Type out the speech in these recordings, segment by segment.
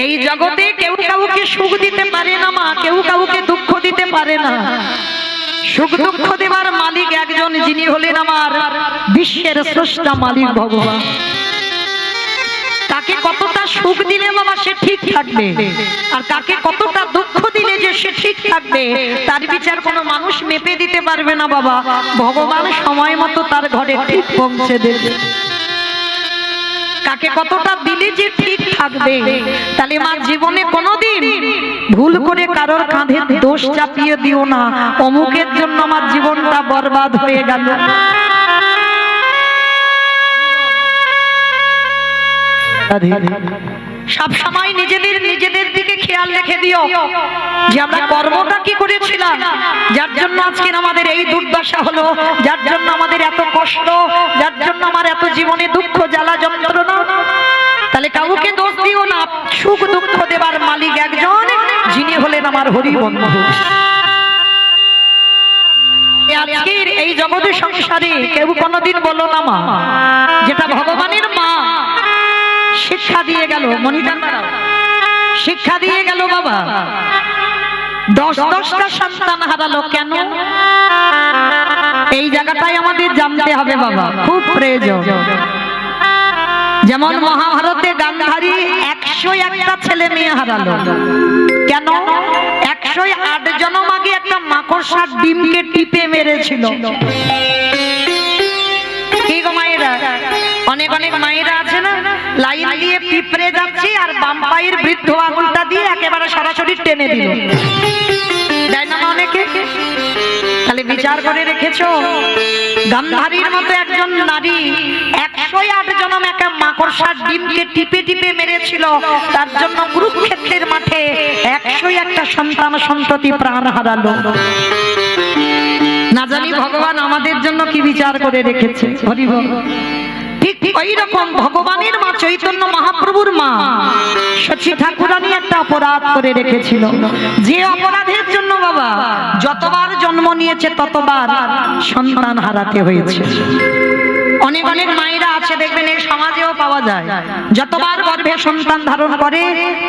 এই জগতে কেউ কাউকে সুখ দিতে পারে না মা, কেউ কাউকে দুঃখ দিতে পারে না। সুখ দুঃখ দেবার মালিক একজন, যিনি হলেন আমার বিশ্বের স্রষ্টা মালিক ভগবান। কাকে কতটা সুখ দিলে বাবা সে ঠিক থাকবে, আর কাকে কতটা দুঃখ দিলে যে সে ঠিক থাকবে, তার বিচার কোনো মানুষ মেপে দিতে পারবে না বাবা। ভগবান সময় মতো তার ঘরে ঠিক পৌঁছে দেবে। কাকে কতটা দিলে যে ঠিক থাকবে, তাহলে মা জীবনে কোনোদিন ভুল করে কারোর কাঁধে দোষ চাপিয়ে দিও না, অমুকের জন্য আমার জীবনটা বরবাদ হয়ে গেল। সব সময় নিজেদের দিকে খেয়াল রেখে দিও যে আমরা কর্মটা কি করেছিলাম, যার জন্য আজকে আমাদের এই দুর্দশা হলো, যার জন্য আমাদের এত কষ্ট, যার জন্য আমার এত জীবনে দুঃখ জ্বালা যন্ত্রণা। তাহলে কাউকে দোষ দিও না, সুখ দুঃখ দেবার মালিক একজন, যিনি হলেন আমার হরি বন্ধু। আজকের এই জগতের সংসারে কেউ কোনোদিন বলো না মা, যেটা ভগবানের মা শিক্ষা দিয়ে গেল, মনিটা শিক্ষা দিয়ে গেল বাবা, 10-10টা সন্তান হারালো কেন? এই জায়গাটাই আমাদের জানতে হবে বাবা, খুব প্রয়োজন। যেমন মহাভারতে গান্ধারী 101টা ছেলে মেয়ে হারালো কেন? 108 জনম আগে একটা মাকড়সার ডিমকে টিপে মেরেছিল। কি গো মায়েরা, অনেক মায়েরা আছে না, লাইন দিয়ে পিঁপড়ে যাচ্ছে আর বাম পায়ের বৃদ্ধ আঙুলটা দিয়ে একেবারে সরাসরি টেনে দিল, তাই না অনেকে? তাহলে বিচার করে রেখেছো, গান্ধারীর মতো একজন নারী 108 জনম একটা মাকড়সার ডিমকে টিপে টিপে মেরেছিল, তার জন্য কুরুক্ষেত্রের মাঠে 101টা সন্তান সন্ততি প্রাণ হারালো। না জানি ভগবান আমাদের জন্য কি বিচার করে রেখেছে। হরি বল। ঠিক ওই রকম ভগবানের মা চৈতন্য মহাপ্রভুর মা সচি ঠাকুরানী একটা অপরাধ করে রেখেছিল, যে অপরাধের জন্য বাবা যতবার জন্ম নিয়েছে ততবার সন্তান হারাতে হয়েছে। অনেক মায়েরা আছে দেখবেন, এই সমাজেও পাওয়া যায়, যতবার গর্ভে সন্তান ধারণ করে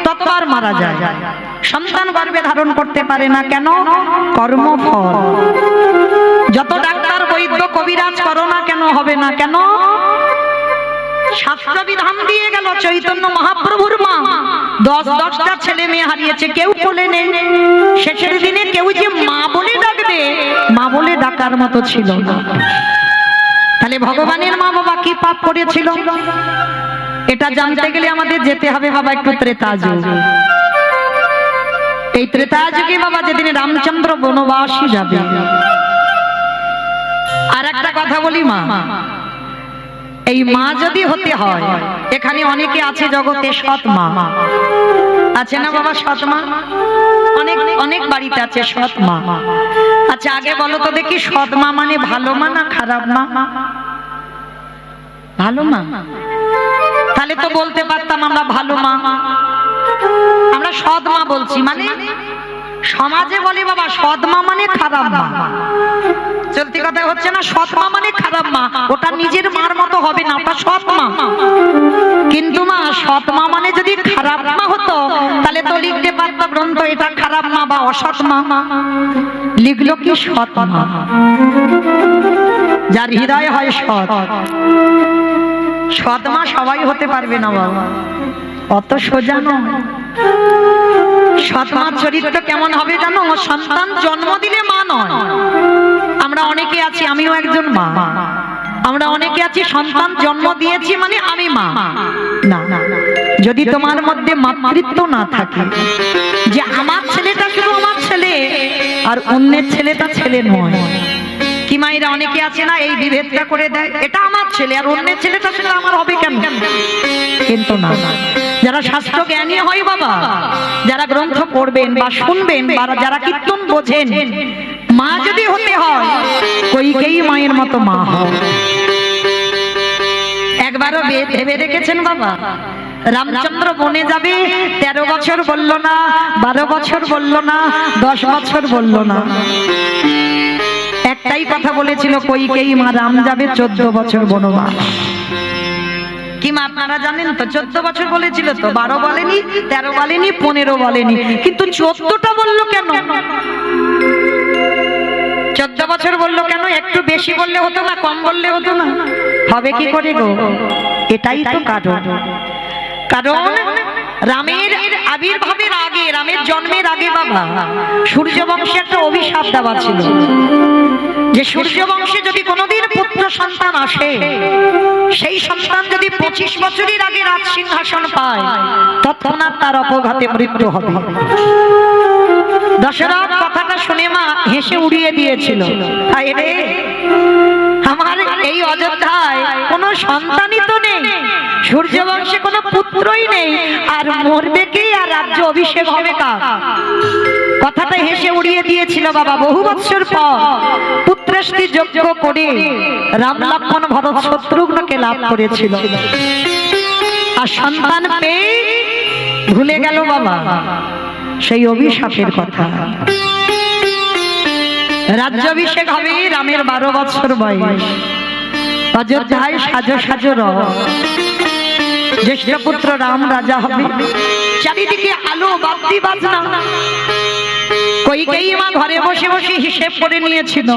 ততবার মারা যায়। সন্তান গর্ভে ধারণ করতে পারে না কেন? কর্মফল। যত ডাক্তার বৈদ্য কবিরাজ করো না কেন, হবে না কেন? শাস্ত্র বিধান দিয়ে গেল, চৈতন্য মহাপ্রভুর মা 10-10টা ছেলে মেয়ে হারিয়েছে, কেউ কোলে নেই। শেষের দিনে কেউ যে মা বলে ডাকবে, মা বলে ডাকার মতো ছিল না। তাহলে ভগবানের মা বাবা কি পাপ করেছিল, এটা জানতে গেলে আমাদের যেতে হবে বাবা একটু ত্রেতা যুগ। এই ত্রেতা যুগে বাবা যেদিন রামচন্দ্র বনবাসী যাবে। আর একটা কথা বলি মা, এই মা যদি হতে হয়, এখানে অনেকে আছে জগতে সৎ মা আছে না বাবা, সৎ মা অনেক বাড়িতে আছে সৎ মা। আচ্ছা আগে বলো তো দেখি, সৎ মা মানে ভালো মা না খারাপ মা? ভালো মা। তাহলে তো বলতে পারতাম আমরা ভালো মা, আমরা সৎ মা বলছি। মানে সমাজে বলে বাবা সৎ মা মানে খারাপ মা, চলতি কথা হচ্ছে না। সৎ মা মানে খারাপ মা, ওটা নিজের মার মতো হবে না, ওটা সৎ মা। কিন্তু মা সৎ মা মানে যদি খারাপ মা হতো, তাহলে তো লিখতে পারতো গ্রন্থ এটা খারাপ মা বা অসৎ মা। লিখলো কি সৎ মা, যার হৃদয় হয় সৎ। সৎ মা সবাই হতে পারবে না বাবা, অত সোজা নয়। সৎ মার চরিত্র কেমন হবে জানো? সন্তান জন্ম দিলে মা নয়। আমরা অনেকে আছি, আমিও একজন মা, আমরা অনেকে আছি সন্তান জন্ম দিয়েছি মানে আমি মা না। যদি তোমার মধ্যে মাতৃত্ব না থাকে, যে আমার ছেলেটা শুধু আমার ছেলে আর অন্যের ছেলেটা ছেলে নয়। কি মায়েরা অনেকে আছে না, এই বিভেদটা করে দেয়, এটা আমার ছেলে আর অন্যের ছেলেটা সেটা আমার হবে কেন? কিন্তু না, যারা শাস্ত্র জ্ঞানী হয় বাবা, যারা গ্রন্থ পড়বেন বা শুনবেন বা যারা কীর্তন বোঝেন, মা যদি হতে হয় কইকেই মায়ের মতো মা হয়। একবারও ভেবে রেখেছেন বাবা, রামচন্দ্র বনে যাবে, 13 বছর বলল না, 12 বছর বলল না, 10 বছর বলল না, একটাই কথা বলেছিল, কইকেই মা রাম যাবে 14 বছর বনবাস। কি মা আপনারা জানেন তো 14 বছর বলেছিল তো, 12 বলেনি, 13 বলেনি, 15 বলেনি, কিন্তু 14টা বললো কেন? 14 বছর বললো কেন? একটু বেশি বললে হতো না, কম বললে হতো না? হবে কি করে গো? এটাই তো কারণ। কারণ রামের আবির্ভাবের আগে, রামের জন্মের আগে বাবা সূর্য বংশে একটা অভিশাপ দেওয়া ছিল যে সূর্য বংশে যদি কোনোদিন পুত্র সন্তান আসে, সেই সন্তান যদি 25 বছরের আগে রাজ সিংহাসন পায়, তৎক্ষণাৎ তার অপঘাতে মৃত্যু হবে। দশরথ কথাটা শুনে মা হেসে উড়িয়ে দিয়েছিল, হায় রে, আমার এই অযোধ্যায় কোনো সন্তানই তো নেই, সূর্য বংশে কোনো পুত্রই নেই, আর মরবে কে, আর রাজ্য অভিষেক হবে কার? কথাটা হেসে উড়িয়ে দিয়েছিল বাবা। বহু বছর পর পুত্রেষ্টি যজ্ঞ করে রাম লক্ষ্মণ ভরত শত্রুঘ্নকে লাভ করেছিল, আর সন্তান পেয়ে ভুলে গেল বাবা সেই অভিশাপের কথা। রাজ্যাভিষেক হবে রামের 12 বছর বয়স। অযোধ্যায় সাজো সাজো রথ, জ্যেষ্ঠ পুত্র রাম রাজা হবে। চারিদিকে আলো বাতি বাজনা। কইকেয়ী মা ঘরে বসে বসে হিসেব করে নিয়েছিল,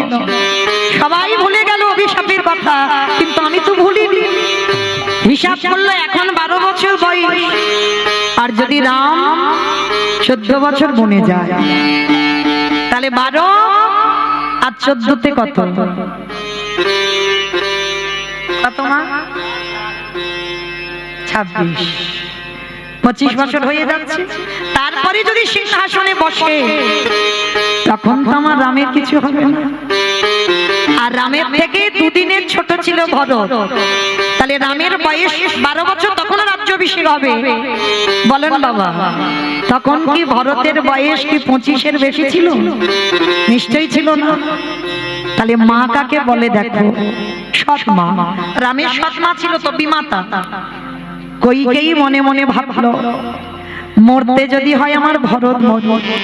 সবাই ভুলে গেল অভিশাপের কথা, কিন্তু আমি তো ভুলিনি। হিসাব করলো এখন 12 বছর বয়স, আর যদি রাম 14 বছর বনে যায়, তাহলে 12 আর 14তে কত? কত মা? 26। 25 বছর হয়ে যাচ্ছে। তারপরে যদি সিংহাসনে বসে, তখন তো আমার রামের কিছু হবে না। আর রামের থেকে দুদিনের ছোট ছিল ভরত, তাহলে রামের বয়স 12 বছর, তখন রাজ্যাভিষেক হবে। বলেন বাবা, তখন কি ভরতের বয়স কি 25-এর বেশি ছিল? নিশ্চয়ই ছিল না। তাহলে মা কাকে বলে দেখো? সৎ মা। রামের সৎ মা ছিল তো বিমাতা। কইকেয়ী মনে মনে ভাবলো, মরতে যদি হয় আমার ভরত মরবে,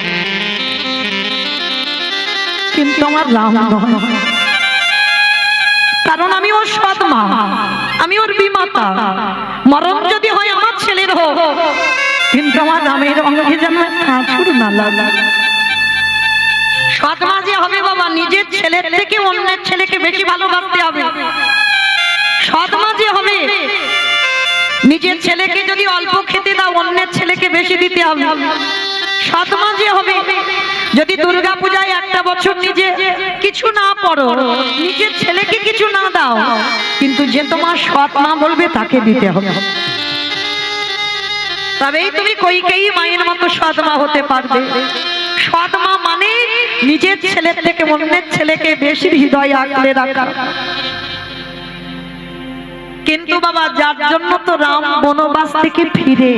কিন্তু আমার রাম নয়, কারণ আমি ওর সৎ মা, আমি ওর বিমাতা। মরণ যদি হয় আমার ছেলের হোক, কিন্তু আমার রামের অঙ্গে যেন আঁচড় না লাগে। সৎ মা যে হবে বাবা, নিজের ছেলের থেকে অন্যের ছেলেকে বেশি ভালোবাসতে হবে। সৎ মা যে হবে, নিজের ছেলেকে যদি অল্প খেতে দাও, অন্যের ছেলেকে বেশি দিতে হবে। সৎ মা যে হবে, যদি দুর্গা পূজায় একটা বছর নিজে কিছু না পড়ো, নিজের ছেলেকে কিছু না দাও, কিন্তু যে তোমার সৎ মা বলবে তাকে দিতে হবে, তবেই তুমি কইকেয়ী মায়ের মতো সৎ মা হতে পারবে। সৎ মা মানে নিজের ছেলের থেকে অন্যের ছেলেকে বেশি হৃদয়ে আগলে রাখা। কিন্তু বাবা, যার জন্য তো রাম বনবাস থেকে ফিরে,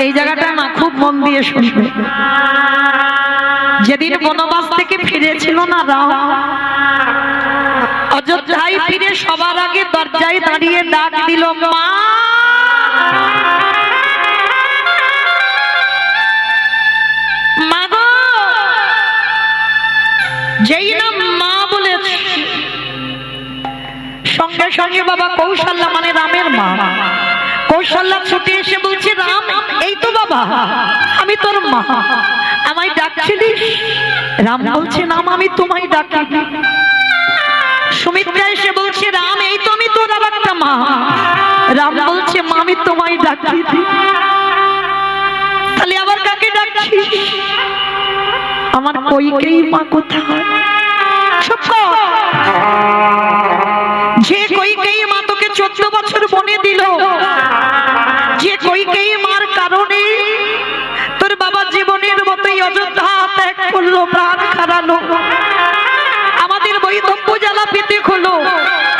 এই জায়গাটা না খুব মন দিয়ে শুনবে। যেদিন বনবাস থেকে ফিরেছিল না রাম, অযোধ্যায় ফিরে সবার আগে দরজায় দাঁড়িয়ে ডাক দিল, মা। মাগো। যেই না মা বলেছে, সঙ্গে সঙ্গে বাবা কৌশল্যা মানে রামের মা, কৌশল্যা ছুটে এসে বলছে, রাম এই তো বাবা, আমি তোর মা, আমায় ডাকছিলিস? রাম বলছে, না আমি তোমায় ডাকি। সুমিত্রা এসে বলছে, রাম এই তো আমি তোর আর একটা মা। রাম বলছে, মা আমি তোমায় ডাকি। তাহলে আবার কাকে ডাকছিস? আমার কইকেয়ী মা কোথায়? যে কইকেয়ী মা তোকে 14 বছর বনে দিল, যে কইকেয়ী মার কারণে তোর বাবা জীবনের মতোই অযোধ্যা ত্যাগ করলো, প্রাণ হারালো, আমাদের বৈধব্য জ্বালা পেতে হলো,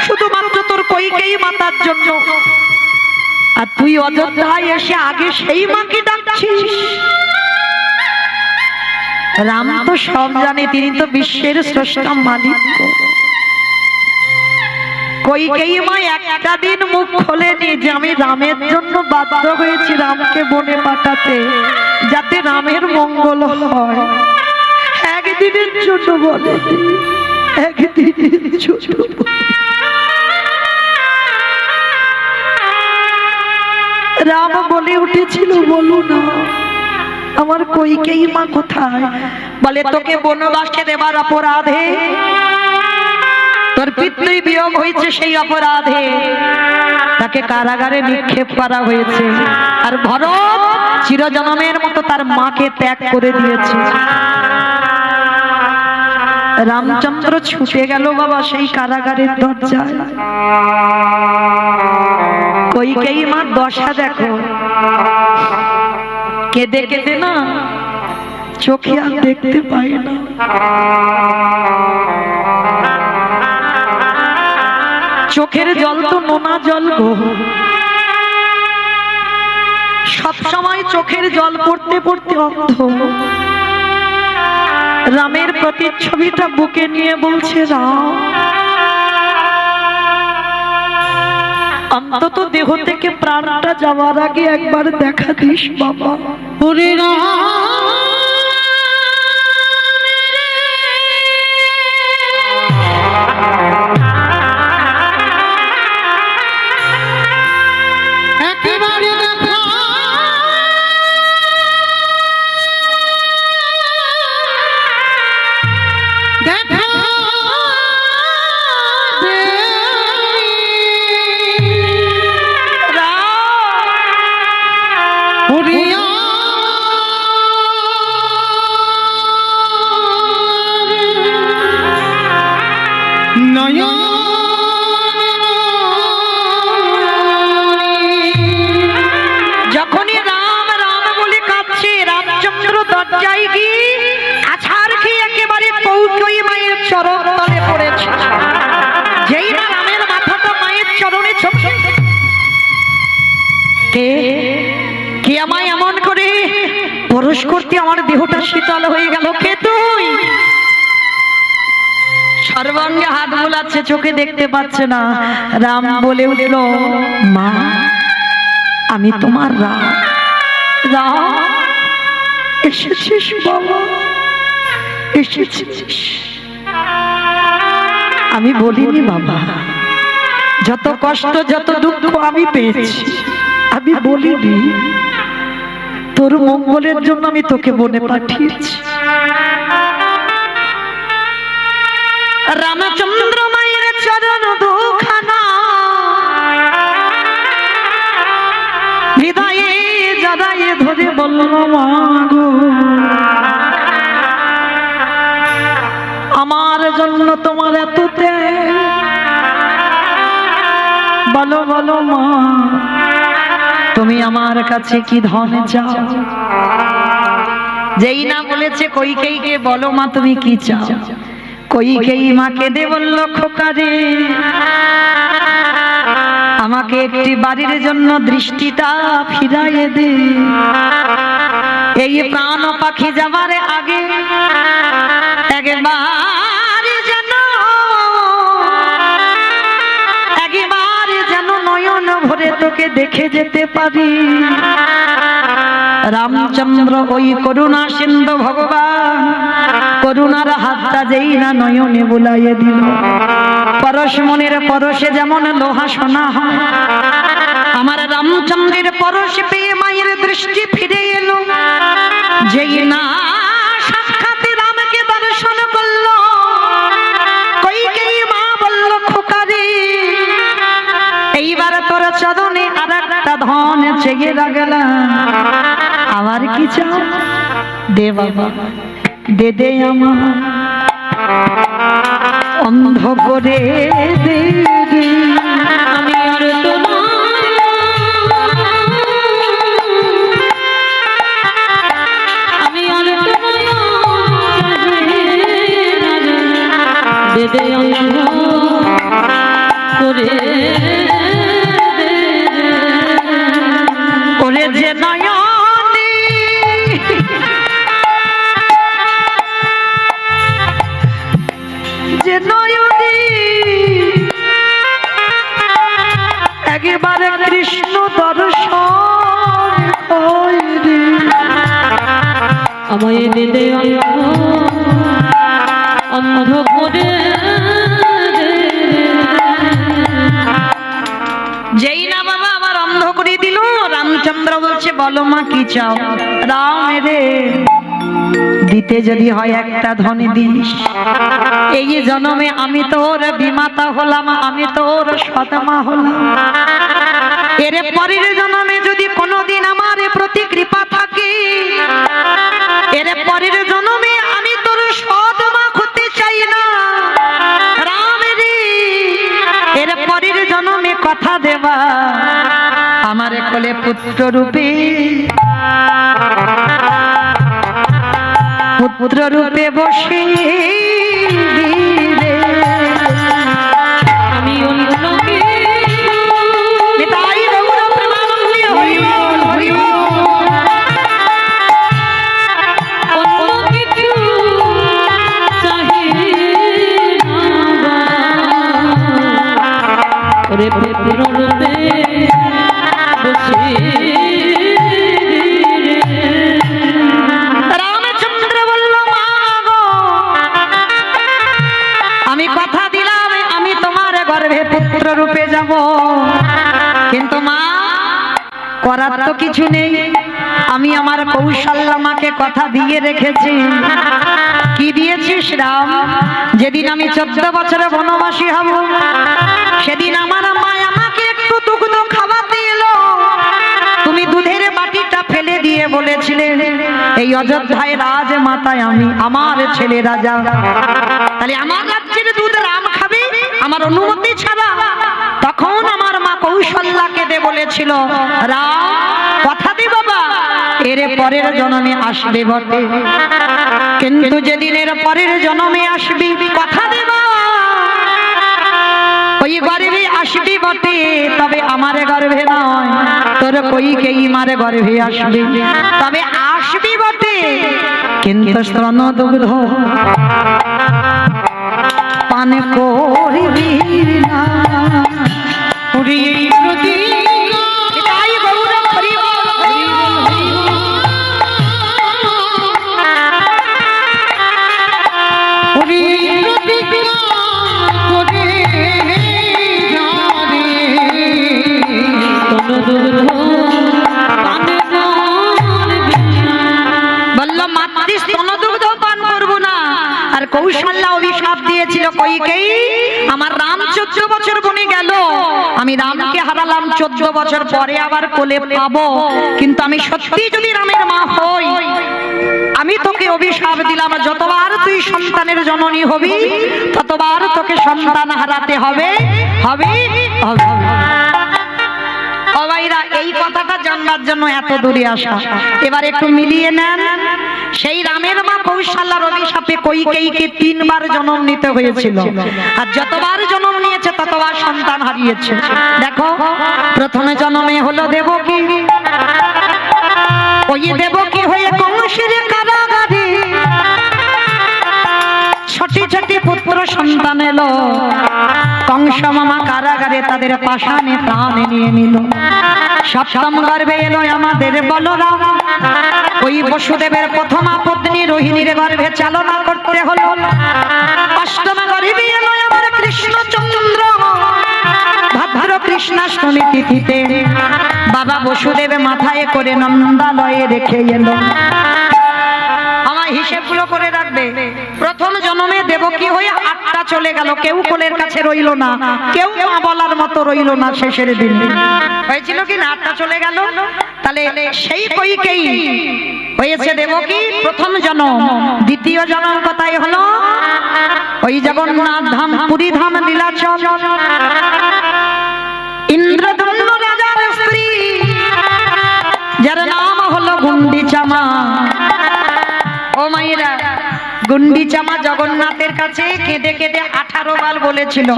শুধুমাত্র তোর কইকেয়ী মাতার জন্য। আর তুই অযোধ্যায় এসে আগে সেই মাকে ডাকছিস? রাম তো সব জানে, তিনি তো বিশ্বের স্রষ্টা মালিক। কইকেয়ী মা একটা দিন মুখ খোলেনি যে আমি রামের জন্য বাধ্য হয়েছি রামকে বনে পাঠাতে, যাতে রামের মঙ্গল হয়। একদিনের জন্য বলে, একদিনের জন্য। রাম বলে উঠেছিল, বলো না আমার কইকেয়ী মা কোথায়? বলে তোকে বনবাসে দেবার অপরাধে, তোর পিতৃ বিয়োগ হয়েছে, সেই অপরাধে তাকে কারাগারে নিক্ষেপ করা হয়েছে। আর ভরত চিরজন্মের মতো তার মাকে ত্যাগ করে দিয়েছে। রামচন্দ্র ছুটে গেল বাবা সেই কারাগারের দরজায়। কইকেয়ী মার দশা দেখো, কেঁদে কেঁদে না চোখে আর দেখতে পাই না। চোখের জল তো নোনা জল গো, সব সময় চোখের জল পড়তে পড়তে অন্ধ। রামের প্রতিচ্ছবিটা বুকে নিয়ে বলছে, রাম অন্তত দেহ থেকে প্রাণটা যাওয়ার আগে একবার দেখা দিস বাবা। ওরে রাম যখনই রাম রাম বলে কাঁদছে, রামচন্দ্র দরজায় গিয়ে আছাড় খেয়ে একেবারে কৌকেয়ী মায়ের চরণ তলে পড়েছে। যেই না রামের মাথাটা মায়ের চরণে ছোঁবে, কে কে আমায় এমন করে পরশ করতে আমার দেহটা শীতল হয়ে গেল? কে তুই? সর্বাঙ্গে হাত বোলাচ্ছে, চোখে দেখতে পাচ্ছে না। রাম বলে উঠল, মা আমি তোমার রাম। রাম এসেছিস বাবা, এসেছিস? আমি বলিনি বাবা, যত কষ্ট যত দুঃখ আমি পেয়েছি আমি বলিনি। তোর মঙ্গলের জন্য আমি তোকে বনে পাঠিয়েছি। রামচন্দ্র মায়ের চরণ দুখানা হৃদয়ে জড়ায়ে ধরে বলল, মা গো আমার জন্য তোমার এত ত্যাগ, বলো বলো মা তুমি আমার কাছে কি ধন চাও? যেই না বলেছে কইকেয়ীকে, বলো মা তুমি কি চাও? কইকেয়ী মা কেঁদে বলল, খোকা রে আমাকে একটি বাড়ির জন্য দৃষ্টিটা ফিরাইয়ে দে। এই প্রাণ পাখি যাবার আগে একবার যেন নয়ন ভরে তোকে দেখে যেতে পারি। রামচন্দ্র ওই করুণা সিন্ধু ভগবান করুণার হাতটা যেই না নয়নে বুলাইয়ে দিল। পরশ মনের পরশে যেমন লোহা সোনা হয়, আমার রামচন্দ্রের পরশ পেয়ে মায়ের দৃষ্টি ফিরে এলো। যেই না সাক্ষাৎ রামকে দর্শন করল, কইকেয়ী মা বলল, খোকা রে এইবার তোর চরণে আর একটা ধন চেয়ে রাখলাম। আমার কি চাও? দে বাবা দে দে, আমার অন্ধ করে দে দে। আমি আর দে দে অন্ধ করে ওরে যে নয়নে যে নয়নে একেবারে কৃষ্ণ দর্শন আমায় দে দে অন্ধ করে। যেই না বাবা আমার অন্ধ করে দিল, রাম বলছে বলো মা কি চাও? রাম রে দিতে যদি হয় একটা ধন দিস, এই জন্মে আমি তোর বিমাতা হলাম, আমি তোর সৎমা হলাম। এর পরের জন্মে যদি কোনোদিন আমার প্রতি কৃপা থাকে, এর পরের জন্মে আমি তোর সৎমা হতে চাই না। রাম রে এর পরের জন্মে কথা দেবা আমার কোলে পুত্র রূপে, পুত্র রূপে বসে দিলে আমি অন্যকে। রামচন্দ্র বলল মা গো আমি কথা দিলাম আমি তোমার গর্ভে পুত্র রূপে যাব, কিন্তু মা করার তো কিছু নেই। আমি আমার কৌশল্যা মাকে কথা দিয়ে রেখেছি। কি দিয়েছিস রাম? যেদিন আমি 14 বছরে বনবাসী হব, সেদিন আমার মা আমাকে একটু দুগ্ধ খাওয়াতে এলো। তুমি দুধের বাটিটা ফেলে দিয়ে বলেছিলে এই অযোধ্যায় রাজমাতায় আমি, আমার ছেলে রাজা। তাহলে আমার রাজ্যের দুধ রাম খাবে আমার অনুমতি ছাড়া? তখন আমার মা কৌশল্যাকে দে বলেছিল রাম কথা দে বাবা এর পরের জন্মে আসবে বটে, কিন্তু যেদিন এর পরের জন্মে আসবি কথা দেবা ওই গর্ভে আসবি বটে, তবে আমার গর্ভে নয়, তোর কইকেই মার গর্ভে আসবি, তবে আসবি বটে কিন্তু স্তন দুগ্ধ পান করবি না। কৌশল্যা অভিশাপ দিয়েছিল কইকেই আমার রাম 14 বছর বনে গেল, আমি রামকে হারালাম 14 বছর পরে আবার কোলে পাবো, কিন্তু আমি সত্যি যদি রামের মা হই আমি তোকে অভিশাপ দিলাম যতবার তুই সন্তানের জননী হবি ততবার তোকে সন্তান হারাতে হবে হবে হবে। সবাইরা এই কথাটা জানবার জন্য এত দূরে আসা। এবার একটু মিলিয়ে নেন, সেই রামের মা কৌশল্যার অভিশাপে কইকেয়ীকে 3 বার জন্ম নিতে হয়েছিল, আর যতবার জন্ম নিয়েছে ততবার সন্তান হারিয়েছে। দেখো প্রথমে জন্মে হলো দেবকী, ওই দেবকী হয়ে কংসের কারাগারে ছোটি ছোটি পুত্র সন্তান এলো। কংস মামা কারাগারে তাদের পাশানে প্রাণ নিয়ে নিল। সপ্তম গর্ভে এলো আমাদের বলরাম, ওই বসুদেবের প্রথমা পত্নী রোহিণীর গর্ভে চালনা করতে হলো। অষ্টম গর্ভে এলো আমার কৃষ্ণচন্দ্র, ভাদ্র কৃষ্ণাষ্টমী তিথিতে বাবা বসুদেব মাথায় করে নন্দালয়ে রেখে এলো। আমার হিসেবগুলো করে রাখবে। প্রথম জন্মে দেবকী হয়ে 8টা চলে গেল, কেউ কোলের কাছে রইল না, কেউ মা বলার মতো রইল না। শেষের দিন হয়েছিল কি না 8টা চলে গেল। তাহলে সেই কইকেয়ী হয়েছে দেবকী প্রথম জন্ম। দ্বিতীয় জন্ম কথাই হলো ওই জগন্নাথ ধাম পুরী ধাম লীলাচল, ইন্দ্রদম্ন রাজার স্ত্রী যার নাম হলো গুন্ডিচা মা। ও মায়েরা, গুন্ডিচা মা জগন্নাথের কাছে কেঁদে কেঁদে 18 বার বলেছিল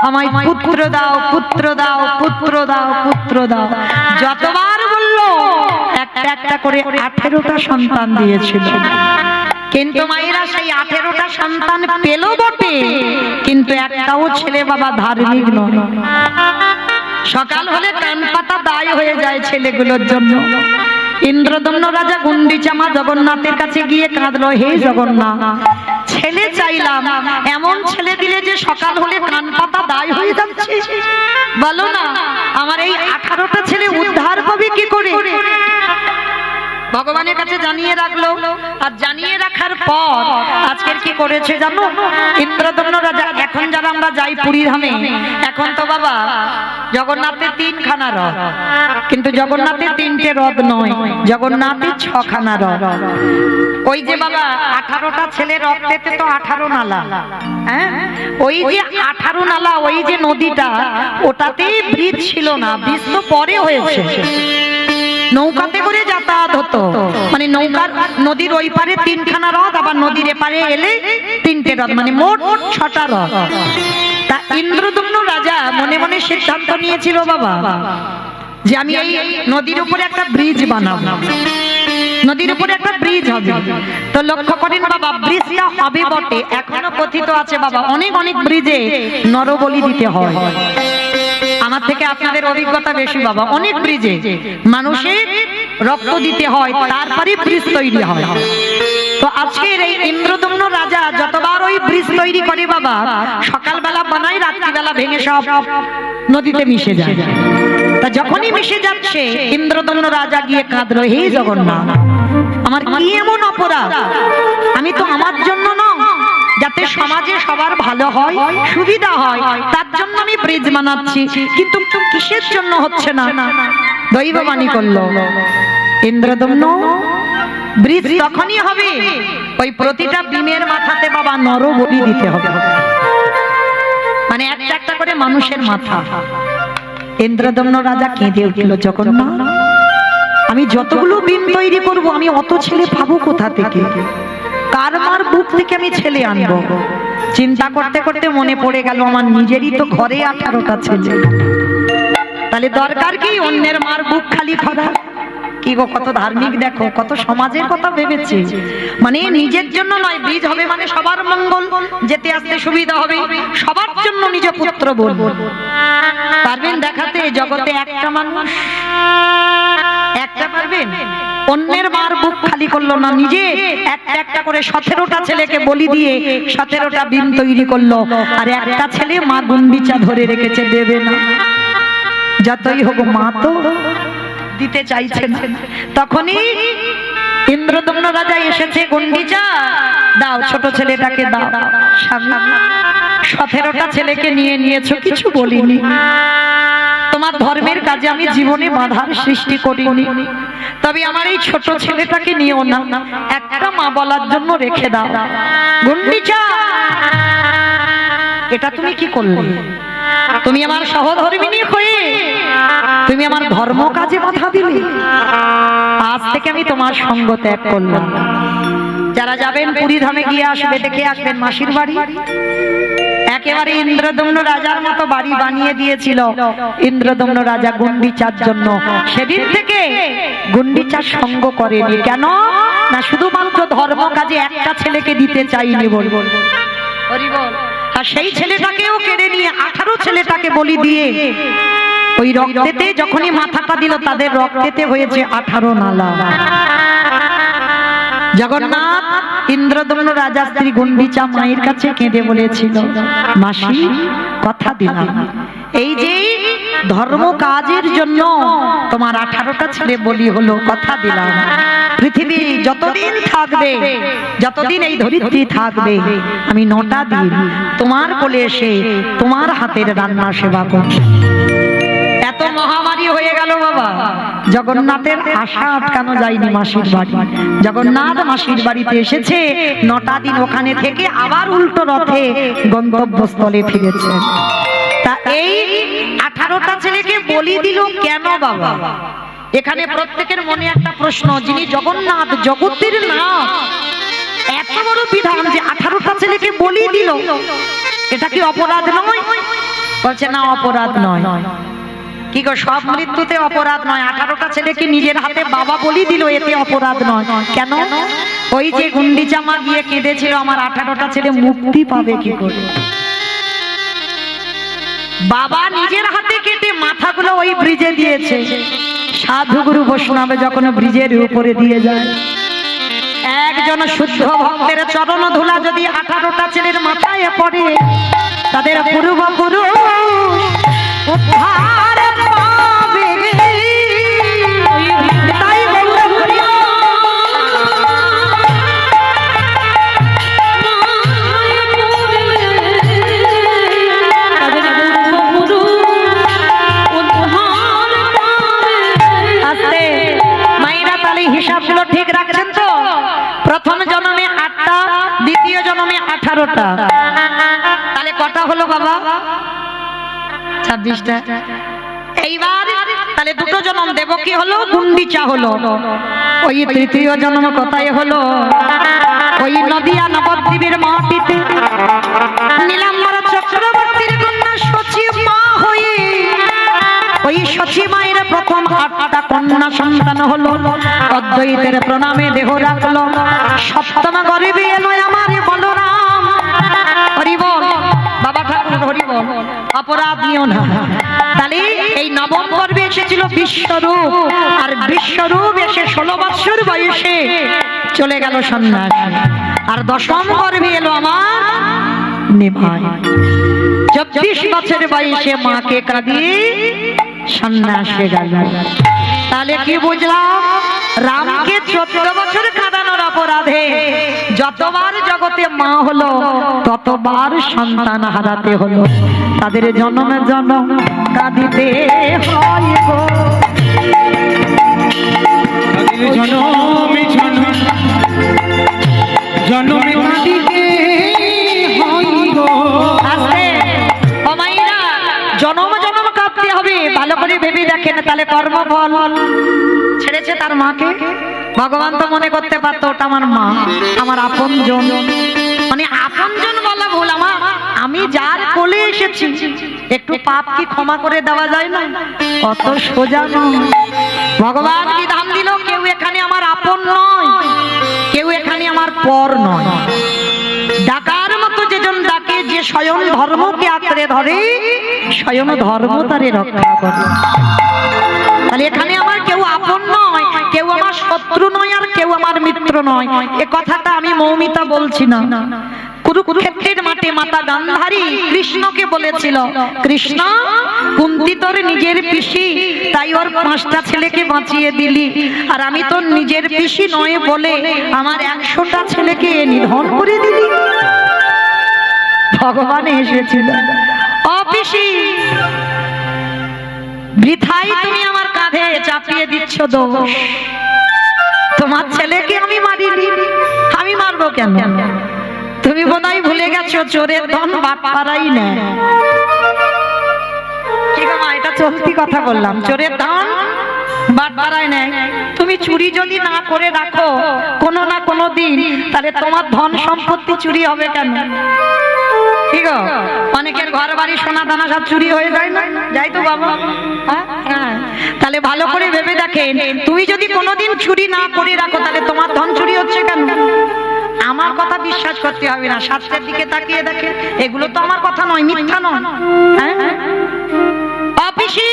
আমায় পুত্র দাও পুত্র দাও পুত্র দাও পুত্র দাও। যতবার বললো একটা একটা করে 18টা সন্তান দিয়েছিল। কিন্তু মায়েরা সেই 18টা সন্তান পেল বটে, কিন্তু একটাও ছেলে বাবা ধার্মিক নয়। সকাল হলে কান পাতা দায় হয়ে যায় ছেলেগুলোর জন্য। ইন্দ্রদম্ন রাজা গুন্ডিচা মা জগন্নাথের কাছে গিয়ে কাঁদলো, হে জগন্নাথ ছেলে চাইলাম, এমন ছেলে দিলে যে সকাল হলে কান পাতা দায় হয়ে যাচ্ছে। বলো না আমার এই 18টা ছেলে উদ্ধার হবে কি করে? ভগবানের কাছে জানিয়ে রাখলো। আর জানিয়ে রাখার পর আজকের কি করেছে জানো? ইন্দ্রদম্ন রাজা, এখন যারা আমরা যাই পুরী ধামে, এখন তো বাবা জগন্নাথের 3খানা রথ, কিন্তু জগন্নাথের 3টে রথ নয়, জগন্নাথের 6খানা রথ। ওই যে বাবা 18টা ছেলে রক্তেতে তো 18 নালা, হ্যাঁ, ওই যে 18 নালা, ওই যে নদীটা, ওটাতে ব্রিজ ছিল না, ব্রিজ তো পরে হয়েছে। নৌকাতে করে যাতায়াত হতো, মানে নৌকার নদীর ওই পারে 3খানা রথ, আবার নদীর এপারে এলে 3টে রথ, মানে মোট 6টা রথ। তা ইন্দ্রদম্ন রাজা মনে মনে সিদ্ধান্ত নিয়েছিল বাবা যে আমি এই নদীর উপরে একটা ব্রিজ বানাবো, নদীর উপরে একটা ব্রিজ হবে। তো লক্ষ্য করেন বাবা, ব্রিজটা হবে বটে, এখনো কথিত আছে বাবা অনেক অনেক ব্রিজে নরবলি দিতে হয়। আমার থেকে আপনাদের অভিজ্ঞতা বেশি বাবা, অনেক ব্রিজে মানুষের রক্ত দিতে হয়, তারপরে ব্রিজ তৈরি হয়। তো আজকের এই ইন্দ্রদম্ন রাজা যতবার ওই ব্রিজ তৈরি করে বাবা, সকালবেলা বানায়, রাত্রিবেলা ভেঙে সব নদীতে মিশে যায়। তা যখনই মিশে যাচ্ছে ইন্দ্রদম্ন রাজা গিয়ে কাঁদলো, হে জগন্নাথ, আমার কি এমন অপরাধ? আমি তো আমার জন্য নয়, যাতে সমাজে সবার ভালো হয়, সুবিধা হয়, তার জন্য আমি ব্রিজ বানাচ্ছি, কিন্তু কিসের জন্য হচ্ছে না? দৈববাণী করলো ইন্দ্রদম্ন, ব্রিজ তখনই হবে ওই প্রতিটা বিমের মাথাতে বাবা নরবলি দিতে হবে, মানে একটা একটা করে মানুষের মাথা। ইন্দ্রদম্ন রাজা কেঁদে উঠল, জগন্নাথ, আমি যতগুলো বিম তৈরি করব, আমি অত ছেলে পাবো কোথা থেকে? কার মার বুক থেকে আমি ছেলে আনবো? চিন্তা করতে করতে মনে পড়ে গেল আমার নিজেরই তো ঘরে 18টা ছেলে, তাহলে দরকার কি অন্যের মার বুক খালি করা? কি গো, কত ধার্মিক দেখো, কত সমাজের কথা ভেবেছে। মানে নিজের জন্য নয়, ব্রিজ হবে মানে সবার মঙ্গল, যেতে আসতে সুবিধা হবে, সবার জন্য নিজ পুত্র বলবো। পারবেন দেখাতে জগতে একটা মানুষ? একটা পারবেন? অন্যের মার বুক খালি করলো না, নিজে একটা একটা করে 17টা ছেলেকে বলি দিয়ে 17টা বিম তৈরি করলো, আর একটা ছেলে মা গুন্ডিচা ধরে রেখেছে, দেবে না। যতই হোক মা তো দিতে চাইছে না। তখনই ইন্দ্রদম্ন রাজা এসেছে, গুন্ডিচা দাও, ছোট ছেলেটাকে দাও। 17টা ছেলেকে নিয়ে নিয়েছো, কিছু বলিনি, তোমার ধর্মের কাজে আমি জীবনে বাধার সৃষ্টি করিনি, তবে আমার এই ছোট ছেলেটাকে নিও না, একটা মা বলার জন্য রেখে দাও। গুন্ডিচা, এটা তুমি কি করলে? তুমি আমার সহধর্মিণী হয়ে তুমি আমার ধর্ম কাজে বাধা দিলে, আজ থেকে আমি তোমার সঙ্গ ত্যাগ করলাম। যারা যাবেন পুরী ধামে গিয়ে আসবে, দেখে আসবেন মাসির বাড়ি একেবারে ইন্দ্রদম্ন রাজার মতো বাড়ি বানিয়ে দিয়েছিল ইন্দ্রদম্ন রাজা গুন্ডিচার জন্য। সেদিন থেকে গুন্ডিচার সঙ্গ করেনি, কেন না শুধুমাত্র ধর্ম কাজে একটা ছেলেকে দিতে চাইনি বল। আর সেই ছেলেটাকেও কেড়ে নিয়ে 18 ছেলেটাকে বলি দিয়ে ওই রক্তেতে যখনই মাথাটা দিল, তাদের রক্তেতে হয়েছে 18 নালা। জগন্নাথ ইন্দ্রদম্ন রাজা স্ত্রী গুন্ডিচা মায়ের কাছে কেঁদে বলেছিল, মাসি কথা দিলাম, এই যে ধর্ম কাজের জন্য তোমার 18টা ছেলে বলি হলো, কথা দিলাম পৃথিবী যতদিন থাকবে, যতদিন এই ধরিত্রী থাকবে, আমি 9টা দিন তোমার কোলে এসে তোমার হাতের রান্না সেবা করব। এত মহামারী হয়ে গেল বাবা, জগন্নাথের আশা আটকানো যায়নি মাসির বাড়ি। জগন্নাথ মাসির বাড়িতে এসেছে, 9টা দিন ওখানে থেকে আবার উল্টো রথে গন্তব্যস্থলে ফিরেছে। তা এই 18টা ছেলেকে বলি দিল কেন বাবা? এখানে প্রত্যেকের মনে একটা প্রশ্ন, যিনি জগন্নাথ জগতের নাথ, এত বড় বিধান যে 18টা ছেলেকে বলি দিল, এটা কি অপরাধ নয়? বলছে না, অপরাধ নয়। কি গো, সব মৃত্যুতে অপরাধ নয়, 18টা ছেলেকে নিজের হাতে বাবা বলি দিল, এতে অপরাধ নয়। কেন? ওই যে গুন্ডিচা মা গিয়ে কেঁদেছিল, আমার 18টা ছেলে মুক্তি পাবে কি করে? বাবা নিজের হাতে কেটে মাথাগুলো ওই ব্রিজে দিয়েছে। সাধু গুরু বৈষ্ণব যখন ব্রিজের উপরে দিয়ে যায়, একজন শুদ্ধ ভক্তের চরণ ধুলা যদি 18টা ছেলের মাথায় পড়ে, তাদের পূর্বপুরুষ উদ্ধার পাবে। তাই বলল 18টা, তাহলে কটা হলো বাবা? 26টা। এইবার তাহলে দুটো জন্ম দেব কি হলো, গুন্ডিচা হলো। ওই তৃতীয় জন্ম কোথায় হলো? ওই নদিয়া নবদ্বীপের মাটিতে নীলাম্বর চক্রবর্তীর কন্যা সচী মা হয়ে ওই সচী মায়ের প্রথম 8টা কন্যা সন্তান হলো। অদ্বৈতের প্রণামে দেহ রাখলো। সপ্তম গর্ভে এলো আমার বলরাম। হরি বল বাবা ঠাকুর, হরি বল, অপরাধ নিও না। তাহলে এই নবম গর্ভে এসেছিল বিশ্বরূপ, আর বিশ্বরূপ এসে 16 বছর বয়সে চলে গেল সন্ন্যাস। আর দশম গর্ভে এলো আমার নিমাই, 24 বছর বয়সে মাকে কাঁদিয়ে সন্ন্যাসে গেল। তাহলে কি বুঝলাম? রামকে 14 বছর কাঁদানোর অপরাধে যতবার জগতে মা হলো ততবার সন্তান হারাতে হলো। তাদের জন্মে জন্ম কাঁদিতে হয় গো, জনমে জনমে কাঁদিতে হয় গো। আস্তে ও মাইরা, জনম জনম কাঁদতে হবে। ভালো করে ভেবে দেখেন, তাহলে কর্মফল ছেড়েছে তার মাকে। ভগবান তো মনে করতে পারতো ওটা আমার মা, আমার আপনজন। মানে আপনজন বলা ভুল, আমার আমি যার কোলে এসেছি একটু পাপ কি ক্ষমা করে দেওয়া যায় না? অত সোজা নয়। ভগবান বিধান দিল, কেউ এখানে আমার আপন নয়, কেউ এখানে আমার পর নয়। ডাকার মতো যেজন ডাকে, যে স্বয়ং ধর্মকে আঁকড়ে ধরে, স্বয়ং ধর্ম তারে রক্ষা করে। তাহলে এখানে আমার কেউ আপন নয়, কেউ আমার শত্রু নয়, আর কেউ আমার মিত্র নয়। এ কথাটা আমি মৌমিতা বলছি না। কুরুক্ষেত্রের মাঠে মাতা গান্ধারী কৃষ্ণকে বলেছিল, কৃষ্ণ কুন্তি তোর নিজের পিসি, তাই ওর 5টা ছেলেকে বাঁচিয়ে দিলি, আর আমি তোর নিজের পিসি নয় বলে আমার 100টা ছেলেকে নিধন করে দিলি। ভগবান এসেছিল, ও পিসি, বৃথাই তুমি আমার কাঁধে চাপিয়ে দিচ্ছ দোষ। তোমার ছেলেকে আমি মারিনি, আমি মারবো কেন? তুমি বোধহয় ভুলে গেছো চোরের ধন বাটপাড়াই নেয়। ঠিক আছে, এটা চলতি কথা বললাম, চোরের ধন বাটপাড়াই নেয়। তুমি চুরি যদি না করে রাখো কোনো না কোনো দিন, তাহলে তোমার ধন সম্পত্তি চুরি হবে কেন? ঠিক আছে, অনেকের ঘর বাড়ি সোনা দানা সব চুরি হয়ে যায় না, যাই তো বাবা। হ্যাঁ, তাহলে ভালো করে ভেবে দেখেন, তুমি যদি কোনোদিন চুরি না করে রাখো তাহলে তোমার ধন চুরি হচ্ছে কেন? আমার কথা বিশ্বাস করতে হবে না, শাস্ত্রের দিকে তাকিয়ে দেখেন, এগুলো তো আমার কথা নয়, মিথ্যা নয়। হ্যাঁ, অপিসি,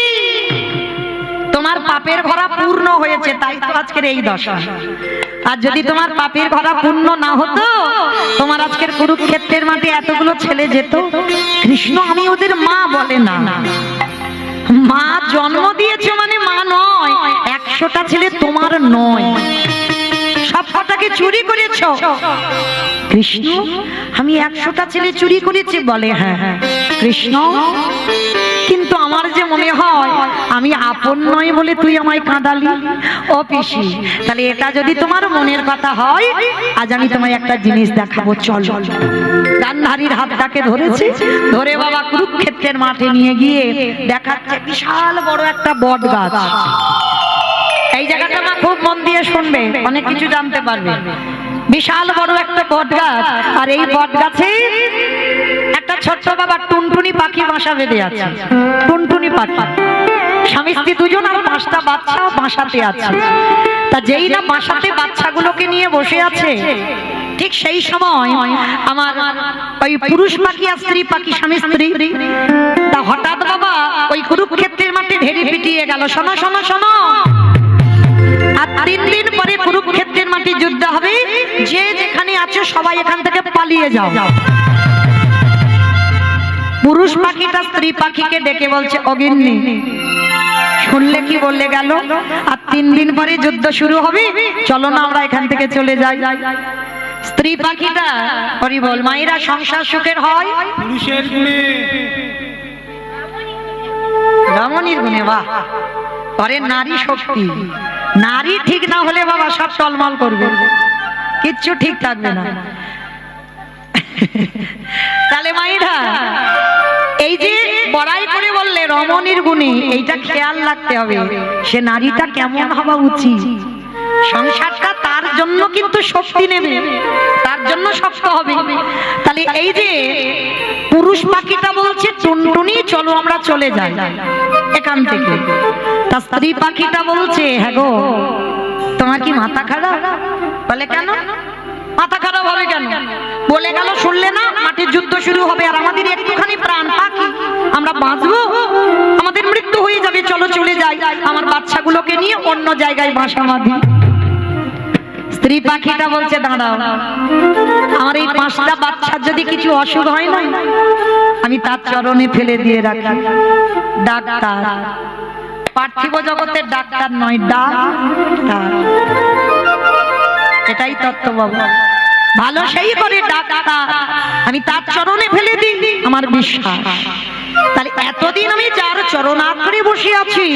তোমার পাপের ঘরা পূর্ণ হয়েছে, তাই তো আজকের এই দশা। আর যদি তোমার পাপের ঘরা পূর্ণ না হতো, তোমার আজকের কুরুক্ষেত্রের মাঠে এতগুলো ছেলে যেত। কৃষ্ণ আমি ওদের মা বলে না, মা জন্ম দিয়েছে মানে মা নয়। 100টা ছেলে তোমার নয়, সবকটাকে চুরি করেছ। কৃষ্ণ আমি 100টা ছেলে চুরি করেছি বলে, হ্যাঁ কৃষ্ণ, কিন্তু আমার যে মনে হয় আমি আপন নয় বলে তুই আমায় কাঁদালি। ও পিসি, তাহলে এটা যদি তোমার মনের কথা হয়, আজ আমি তোমায় একটা জিনিস দেখাবো, চল। গান্ধারীর হাতটাকে ধরেছে, ধরে বাবা কুরুক্ষেত্রের মাঠে নিয়ে গিয়ে দেখাচ্ছে বিশাল বড় একটা বট গাছ। এই জায়গাটা মা খুব মন দিয়ে শুনবে, অনেক কিছু জানতে পারবে। বিশাল বড় একটা বট গাছ, আর এই বট গাছে একটা ছোট্ট বাবা টুনটুনি পাখি বাসা বেঁধে আছে। টুনটুনি পাখি, স্বামী স্ত্রী দুজন, আর 5টা বাচ্চা বাসাতে আছে। তা যেই না বাসাতে বাচ্চাগুলোকে নিয়ে বসে আছে, ঠিক সেই সময় আমার ওই পুরুষ পাখি আর স্ত্রী পাখি, স্বামী স্ত্রী, তা হঠাৎ বাবা ওই কুরুক্ষেত্রের মাঠে ঢেরি পিটিয়ে গেল। শোনো শোনো শোনো, আর 3 দিন পরে কুরুক্ষেত্রের মাঠে যুদ্ধ হবে, যে যেখানে আছো সবাই এখান থেকে পালিয়ে যাও। পুরুষ পাখিটা স্ত্রী পাখিকে ডেকে বলছে, অগিন্নি শুনলে কি বললে গেল? আর 3 দিন পরে যুদ্ধ শুরু হবে, চলো না আমরা এখান থেকে চলে যাই। স্ত্রী পাখিটা, হরি বল, মায়েরা সংসার সুখের হয় পুরুষের গুণে, রমণীর গুণে। বাহ, পরে নারী শক্তি। নারী ঠিক না হলে বাবা সব টলমল করবে, কিচ্ছু ঠিক থাকবে না। তাহলে মাইরা এই যে বড়াই করে বললে রমণীর গুণে, এইটা খেয়াল রাখতে হবে সে নারীটা কেমন হওয়া উচিত। সংসারটা তার জন্য কিন্তু শক্তি নেবে, তার জন্য শক্ত হবে। তাহলে এই যে পুরুষ পাখিটা বলছে টুনটুনি চলো আমরা চলে যাই এখান থেকে, তা স্ত্রী পাখিটা বলছে হ্যাঁ গো তোমার কি মাথা খারাপ? বলে কেন মাথা খারাপ হবে কেন? বলে গেল শুনলে না মাটির যুদ্ধ শুরু হবে আর আমাদের একটুখানি প্রাণ পাখি, আমরা বাঁচবো, আমাদের মৃত্যু হয়ে যাবে, চলো চলে যাই, আমার বাচ্চাগুলোকে নিয়ে অন্য জায়গায় বাসা বাঁধি। স্ত্রী পাখিটা বলছে দাঁড়াও, আমার এই 5টা বাচ্চার যদি কিছু অসুখ হয় না আমি তার চরণে ফেলে দিয়ে রাখি। ডাক্তার, পার্থিব জগতের ডাক্তার নয়, ডাক্তার, এটাই তত্ত্ব বাবু, ভালো সেই করে ডাক্তার, আমি তার চরণে ফেলে দিই, আমার বিশ্বাস। তাহলে এতদিন আমি যার চরণ আঁকড়ে বসে আছি,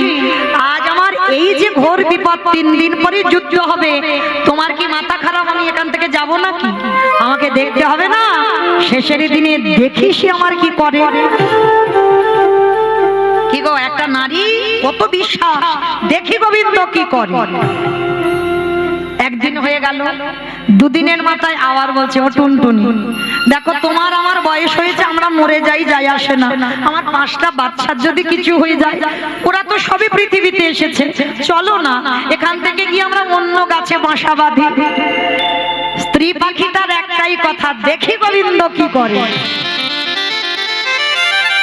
আজ আমার এই যে ঘোর বিপদ, 3 দিন পরে যুদ্ধ হবে, তোমার কি মাথা খারাপ? আমি এখান থেকে যাব নাকি? আমাকে দেখতে হবে না? শেষের দিনে দেখি সে আমার কি করে। কি গো একটা নারী কত বিশ্বাস, দেখি গোবিন্দ কি করে। একদিন হয়ে গেল, 2 দিনের মাথায় আবার বলছে ও টুনটুনি দেখো তোমার আমার বয়স হয়েছে, আমরা মরে যাই, যাই আসে না, আমার 5টা বাচ্চার যদি কিছু হয়ে যায়, ওরা তো সবই পৃথিবীতে এসেছে, চলো না এখান থেকে গিয়ে আমরা অন্য গাছে বাসা বাঁধি। স্ত্রী পাখিটার একটাই কথা, দেখি গোবিন্দ কি করে,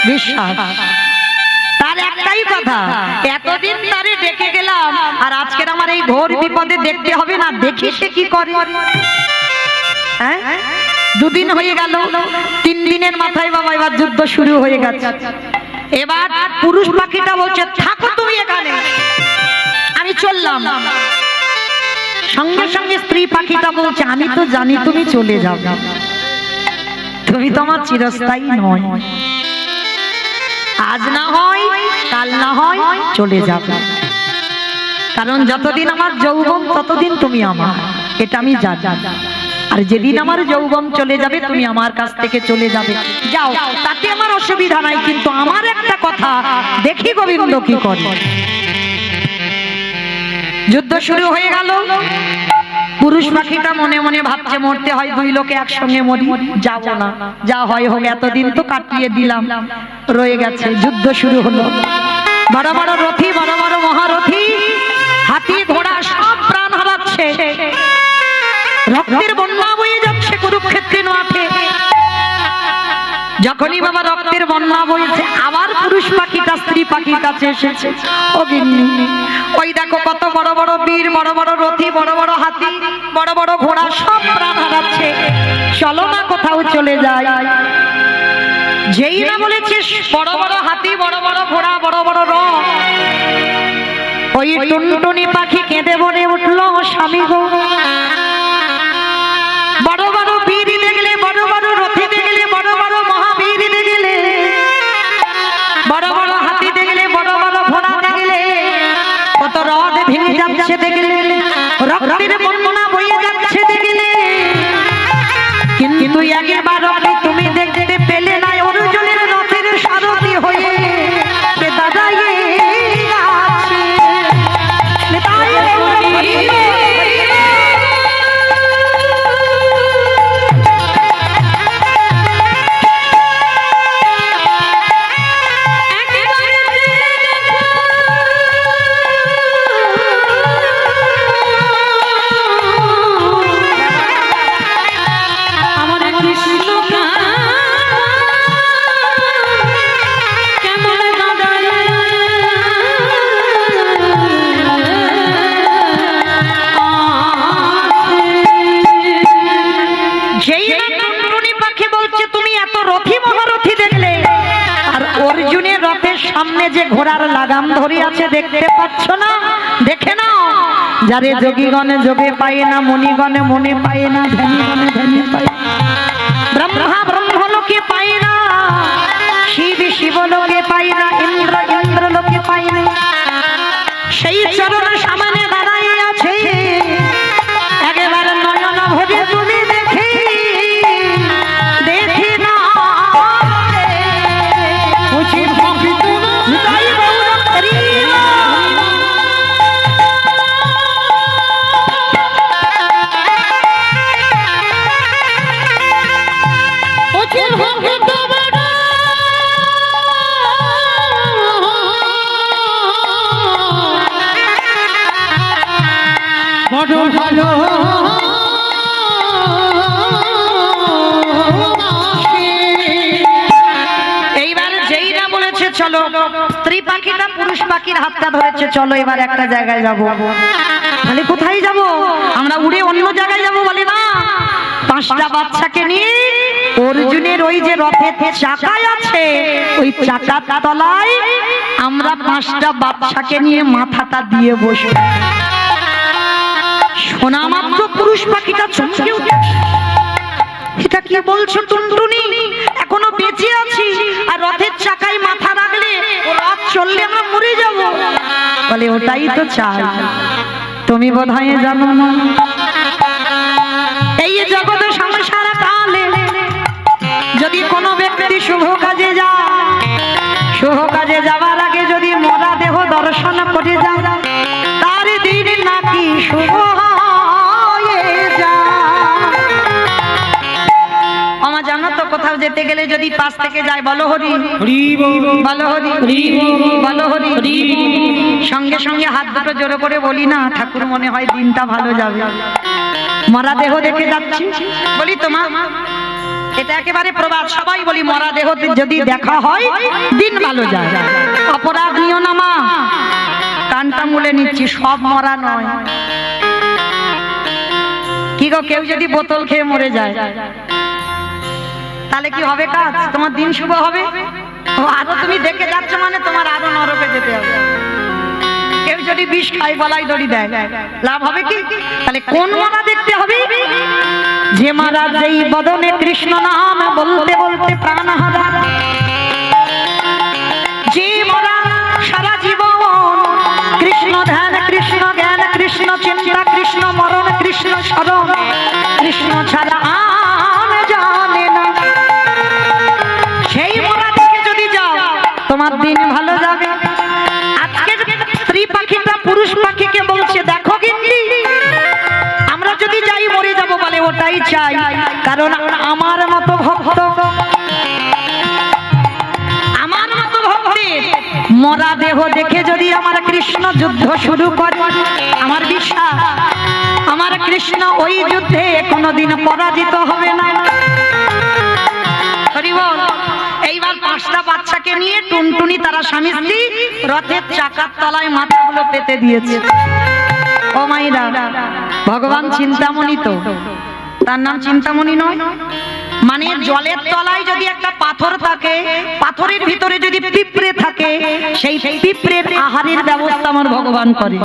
বিশ্বাস তার একটাই কথা। এতদিন তারে ডেকে গেলাম আর আজকের আমার এই ঘোর বিপদে দেখতে হবে না, দেখি সে কি করে। হ্যাঁ 2 দিন হয়ে গেল, 3 দিনের মাথায় বাবা এবার যুদ্ধ শুরু হয়ে গেছে। এবার পুরুষ পাখিটা বলছে থাকো তুমি এখানে, আমি চললাম। সঙ্গে সঙ্গে স্ত্রী পাখিটা বলছে আমি তো জানি তুমি চলে যাবে, তুমি তো আমার চিরস্থায়ী নয়, আজ না হয় কাল না হয় চলে যাবে, কারণ যতদিন আমার যৌবন ততদিন তুমি আমার, এটা আমি জানি। আর যেদিন আমার যৌবন চলে যাবে তুমি আমার কাছ থেকে চলে যাবে, যাও তাতে আমার অসুবিধা নাই, কিন্তু আমার একটা কথা, দেখি গোবিন্দ কি করে। যুদ্ধ শুরু হয়ে গেল। পুরুষ পাখিটা মনে মনে ভাবছে মরতে হয় 2 লোকে একসঙ্গে মরি, যাব না, যা হয় হোক, এতদিন তো কাটিয়ে দিলাম, রয়ে গেছে। যুদ্ধ শুরু হলো, বড় বড় রথী, বড় বড় মহারথী, হাতি ঘোড়া সব প্রাণ হারাচ্ছে, রক্তের বন্যা বয়ে যাচ্ছে কুরুক্ষেত্রের মাঠে। যখনই বাবা রক্তের বন্যা বইছে, আবার পুরুষ পাখিটা স্ত্রী পাখির কাছে এসেছে, ও গিন্নি ওই দেখো কত বড় বড় বীর, বড় বড় রথী, বড় বড় হাতি, বড় বড় ঘোড়া সব প্রাণ হারাচ্ছে, চলো না কোথাও চলে যায়। যেই না বলেছিস বড় বড় হাতি, বড় বড় ঘোড়া, বড় বড় রথ, ওই টুনটুনি পাখি কেঁদে বলে উঠলো স্বামী গো, বড় বড় বীর দেখলে, বড় বড় রথী দেখলে, বড় বড় মহাবীর দেখলে, বড় বড় হাতি দেখলে, বড় বড় ঘোড়া দেখলে, কত রথ ভেঙে যাচ্ছে দেখলে, রক্তের বন্যা বয়ে যাচ্ছে দেখলে, কিন্তু একবার তুমি দেখতে পেলে না অর্জুনের রথের সারথি হয়ে দাঁড়িয়ে আছে। সামনে যে ঘোড়ার লাগাম ধরে আছে দেখতে পাচ্ছ না? দেখে নাও, যারে যোগীগণে যোগে পায় না, মণিগণে মনে পায় না, ধ্যানীগণে ধ্যানে পায়, ব্রহ্মা ব্রহ্মলোকে পায় না, শিব শিবলোকে পায় না, ইন্দ্র ইন্দ্রলোকে পায় না, সেই চরণ সামনে দাঁড়ায় আছে, একেবারে নয়ন ভরে তুমি দেখে বড় ভালো এইবার যেই না বলেছে চলো, স্ত্রী পাখিটা পুরুষ পাখির হাতটা ধরেছে, চলো এবার একটা জায়গায় যাব। বলে কোথায় যাব? আমরা উড়ে অন্য জায়গায় যাব। বলে না, 5টা বাচ্চাকে নিয়ে অর্জুনের ওই যে রথের চাকায় আছে, ওই চাকার তলায় আমরা 5টা বাচ্চাকে নিয়ে মাথাটা দিয়ে বসে। শোনা মাত্র পুরুষ পাখিটা চমকে উঠে, এটা কি বলছো টুনটুনি? এখনো বেঁচে আছি আর রথের চাকায় মাথা রাখলে ও রথ চললে আমরা মরে যাব। বলে ওটাই তো চাই, তুমি বোধহয় জানো না, এই জগৎ সংসার কালে যদি কোনো ব্যক্তি শুভ কাজে যায়, শুভ কাজে যাওয়ার আগে যদি মরা দেহ দর্শন করে যায়, তার দিন নাকি শুভ হয়ে যায়। আমার জানো তো, কোথাও যেতে গেলে যদি পাশ থেকে যায়, বলো হরি হরি বল, বলো হরি বলো হরি, সঙ্গে সঙ্গে হাত দুটো জোরে করে বলি না, ঠাকুর মনে হয় দিনটা ভালো যাবে। মরা দেহ দেখে যাচ্ছি, বলি তোমা, এটা একেবারে প্রবাদ, সবাই বলি মরা দেহ যদি দেখা হয় দিন ভালো যায়। অপরাধ নিও না মা, কানটা মুলে নিচ্ছি, সব মরা নয়। কি গো, কেউ যদি বোতল খেয়ে মরে যায় তাহলে কি হবে কাজ? তোমার দিন শুভ হবে? ও আরো তুমি দেখে যাচ্ছ মানে তোমার আরো নরকে যেতে হবে। কেউ যদি বিষ খায়, গলায় দড়ি দেয়, লাভ হবে কি? তাহলে কোন মারা দেখতে হবে? যে মারা যেই বদনে কৃষ্ণ নাম বলতে বলতে প্রাণ হারা, যে মারা সারা জীবন কৃষ্ণ ধ্যান, কৃষ্ণ জ্ঞান, কৃষ্ণ চিন্তা, কৃষ্ণ মরণ, কৃষ্ণ স্মরণ, কৃষ্ণ ছাড়া আর জানে না, সেই মরা দেখে যদি যাও তোমার দিন ভালো যাবে। আজকে স্ত্রী পাখিটা পুরুষ পাখিকে বলছে, দেখো গিন্নি, আমরা যদি যাই মরে যাব। বলে ওটাই চাই, কারণ আমার মতো ভক্ত, আমার মতো ভক্তের মরা দেহ দেখে যদি আমার কৃষ্ণ যুদ্ধ শুরু করে, আমার বিশ্বাস আমার কৃষ্ণ ওই যুদ্ধে কোনোদিন পরাজিত হবে না। হরি বল। এইবার 5টা বাচ্চাকে নিয়ে টুনটুনি তারা স্বামী স্ত্রী রথের চাকার তলায় মাথাগুলো পেতে দিয়েছে। ও মাইরা, ভগবান চিন্তামণি তো, তার নাম চিন্তামণি নয়? মানে জলের তলায় যদি একটা পাথর থাকে, পাথরের ভিতরে যদি পিঁপড়ে থাকে, সেই পিঁপড়ের আহারের ব্যবস্থা আমার ভগবান করে।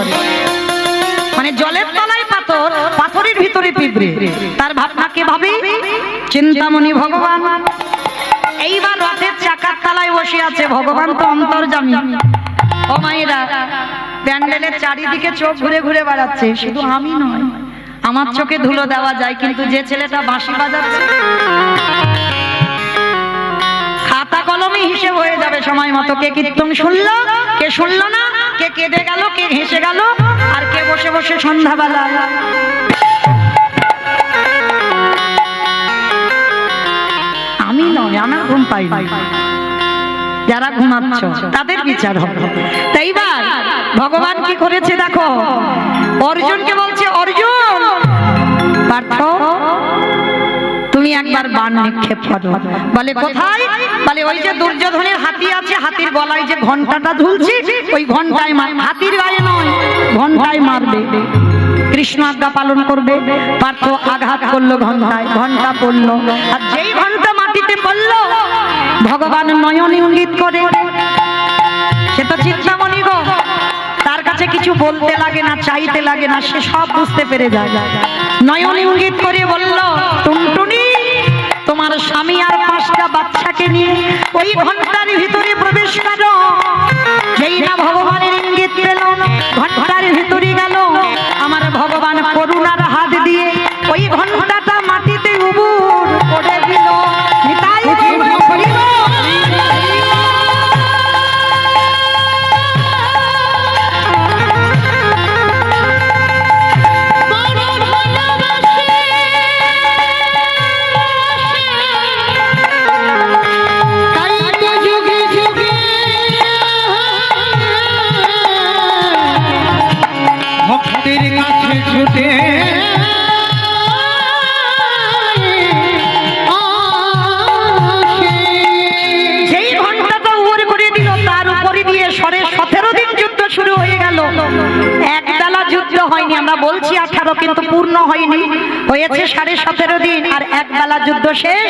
মানে জলের তলায় পাথর, পাথরের ভিতরে পিঁপড়ে, তার ভাবনাকে ভাবে চিন্তামণি ভগবান। এইবার রথের চাকার তলায় বসে আছে, ভগবান তো অন্তর্যামী। ও মায়েরা, প্যান্ডেলের চারিদিকে চোখ ঘুরে ঘুরে বেড়াচ্ছে, শুধু আমি নয়, আমার চোখে ধুলো দেওয়া যায়, কিন্তু যে ছেলেটা বাঁশি বাজাচ্ছে খাতা কলমে হিসেব হয়ে যাবে সময় মতো, কে কীর্তন শুনলো, কে শুনলো না, কে কেঁদে গেল, কে হেসে গেল, আর কে বসে বসে সন্ধ্যাবেলা। আমি নয়, আমার ঘুম পাই না, যারা ঘুমাচ্ছ তাদের বিচার হবে। তাই এইবার ভগবান কি করেছে দেখো, অর্জুনকে বলছে, অর্জুন পার্থ তুমি একবার বাণ নিক্ষেপ করো। বলে কোথায়? বলে ওই যে দুর্যোধনের হাতি আছে, হাতির গলায় যে ঘন্টাটা ঝুলছে, ওই ঘন্টায় হাতির গায়ে নয়, ঘন্টায় মারবে। কৃষ্ণ আজ্ঞা পালন করবে। পার্থ আঘাত করলো ঘন্টায়, ঘন্টা পড়লো, আর যেই ঘন্টা মাটিতে পড়লো ভগবান নয়ন ইঙ্গিত করে, সে তো চিন্তামণি গো, তার কাছে কিছু বলতে লাগে না, চাইতে লাগে না, সে সব বুঝতে পেরে যায়। নয়ন ইঙ্গিত করে বলল, টুনটুনি তোমার স্বামী আর 5টা বাচ্চাকে নিয়ে ওই ঘন্টার ভিতরে প্রবেশ করো। যেই না ভগবানের ইঙ্গিত পেল, ঘন্টার ভিতরে গেল, আমার ভগবান করুণার হাত দিয়ে ওই ঘন্টাটা মাটিতে উবুর করে দিল। নিতাই হরিব। যেই ঘন্টাটা উড় করে দিল তার উপরে দিয়ে সরে 17 দিন যুদ্ধ শুরু হয়ে গেল। একবেলা যুদ্ধ হয়নি, আমরা বলছি 18 কিন্তু পূর্ণ হয়নি, হয়েছে 17.5 দিন। আর একবেলা যুদ্ধ শেষ,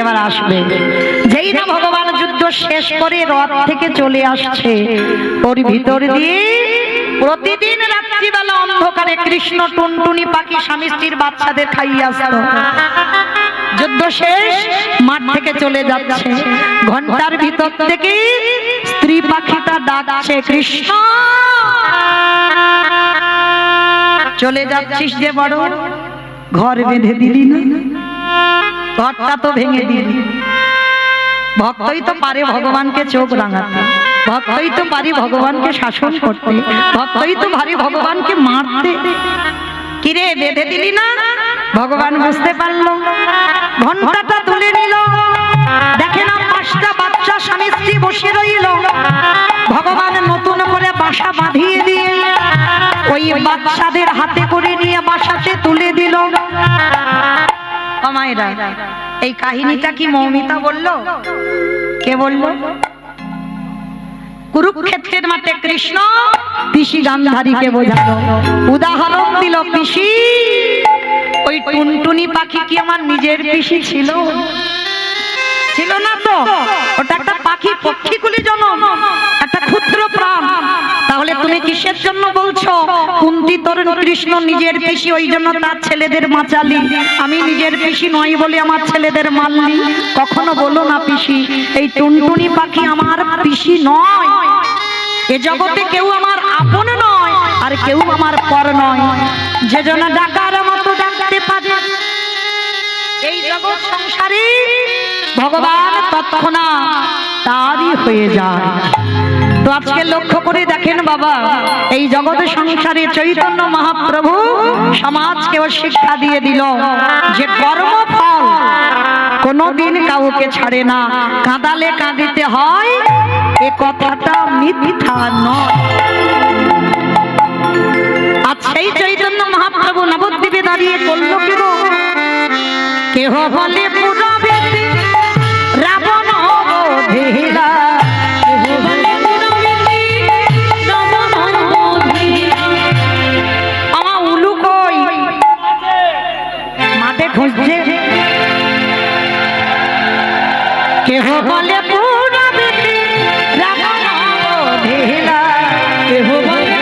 এবার আসবে। যেই না ভগবান যুদ্ধ শেষ করে রথ থেকে চলে আসছে, ওর ভিতর দিয়ে প্রতিদিন রাত্রিবেলা অন্ধকারে কৃষ্ণ টুনটুনি পাখি স্বামী স্ত্রীর বাচ্চাদের খাইয়ে আসতো। যুদ্ধ শেষ, মাঠ থেকে চলে যাচ্ছে, ঘন্টার ভিতর থেকে স্ত্রী পাখিটা ডাকছে, কৃষ্ণ চলে যাচ্ছিস যে বড়, ঘর বেঁধে দিলি না, ঘরটা তো ভেঙে দিলি। ভক্তই তো পারে ভগবানকে চোখ রাঙাতে, ভক্তই তো পারে ভগবানকে শাসন করতে, ভক্তই তো পারে ভগবানকে মারতে। কিরে বেঁধে দিলি না? ভগবান বুঝতে পারলো, ঘন্টাটা তুলে নিল, দেখে না 5টা বাচ্চা স্বামী স্ত্রী বসে রইল। ভগবান নতুন করে বাসা বাঁধিয়ে দিয়ে ওই বাচ্চাদের হাতে করে নিয়ে বাসাতে তুলে দিল। ও মায়েরা, এই কাহিনীটা কি মৌমিতা বলল? কে বলল? কুরুক্ষেত্রের মাঠে কৃষ্ণ পিসি গান্ধারীকে বোঝালো, উদাহরণ দিল, পিসি ওই টুনটুনি পাখি কি আমার নিজের পিসি ছিল? ছিল না তো, ওটা একটা পাখি, পক্ষীকুলি জনম, একটা ক্ষুদ্র প্রাণ। তাহলে তুমি কিসের জন্য বলছো কুন্তী তোর কৃষ্ণ নিজের পিসি, ওই জন্য তার ছেলেদের মাচালি? আমি নিজের পিসি নই বলে আমার ছেলেদের মারলি? কখনো বলো না পিসি, এই টুনটুনি পাখি আমার পিসি নয়। এ জগতে কেউ আমার আপন নয়, আর কেউ আমার পর নয়। যে জন ডাকার মতো ডাকতে পারে এই জগৎ সংসারে, ভগবান তৎক্ষণাৎ তারই হয়ে যায়। তো আজকে লক্ষ্য করে দেখেন বাবা, এই জগৎ সংসারে চৈতন্য মহাপ্রভু সমাজকেও শিক্ষা দিয়ে দিল যে কর্মফল কোনোদিন কাউকে ছাড়ে না, কাঁদালে কাঁদিতে হয়, এ কথাটা মিথ্যা নয়। আজ সেই চৈতন্য মহাপ্রভু নবদ্বীপে দাঁড়িয়ে বলল, কেহ বলে পুরবেতে রাবণ বধিলা, আমার উলু কই? মাঠে খুঁজছে। কেহ বলে পুরবেতে রাবণ বধিলা, কেহ বলে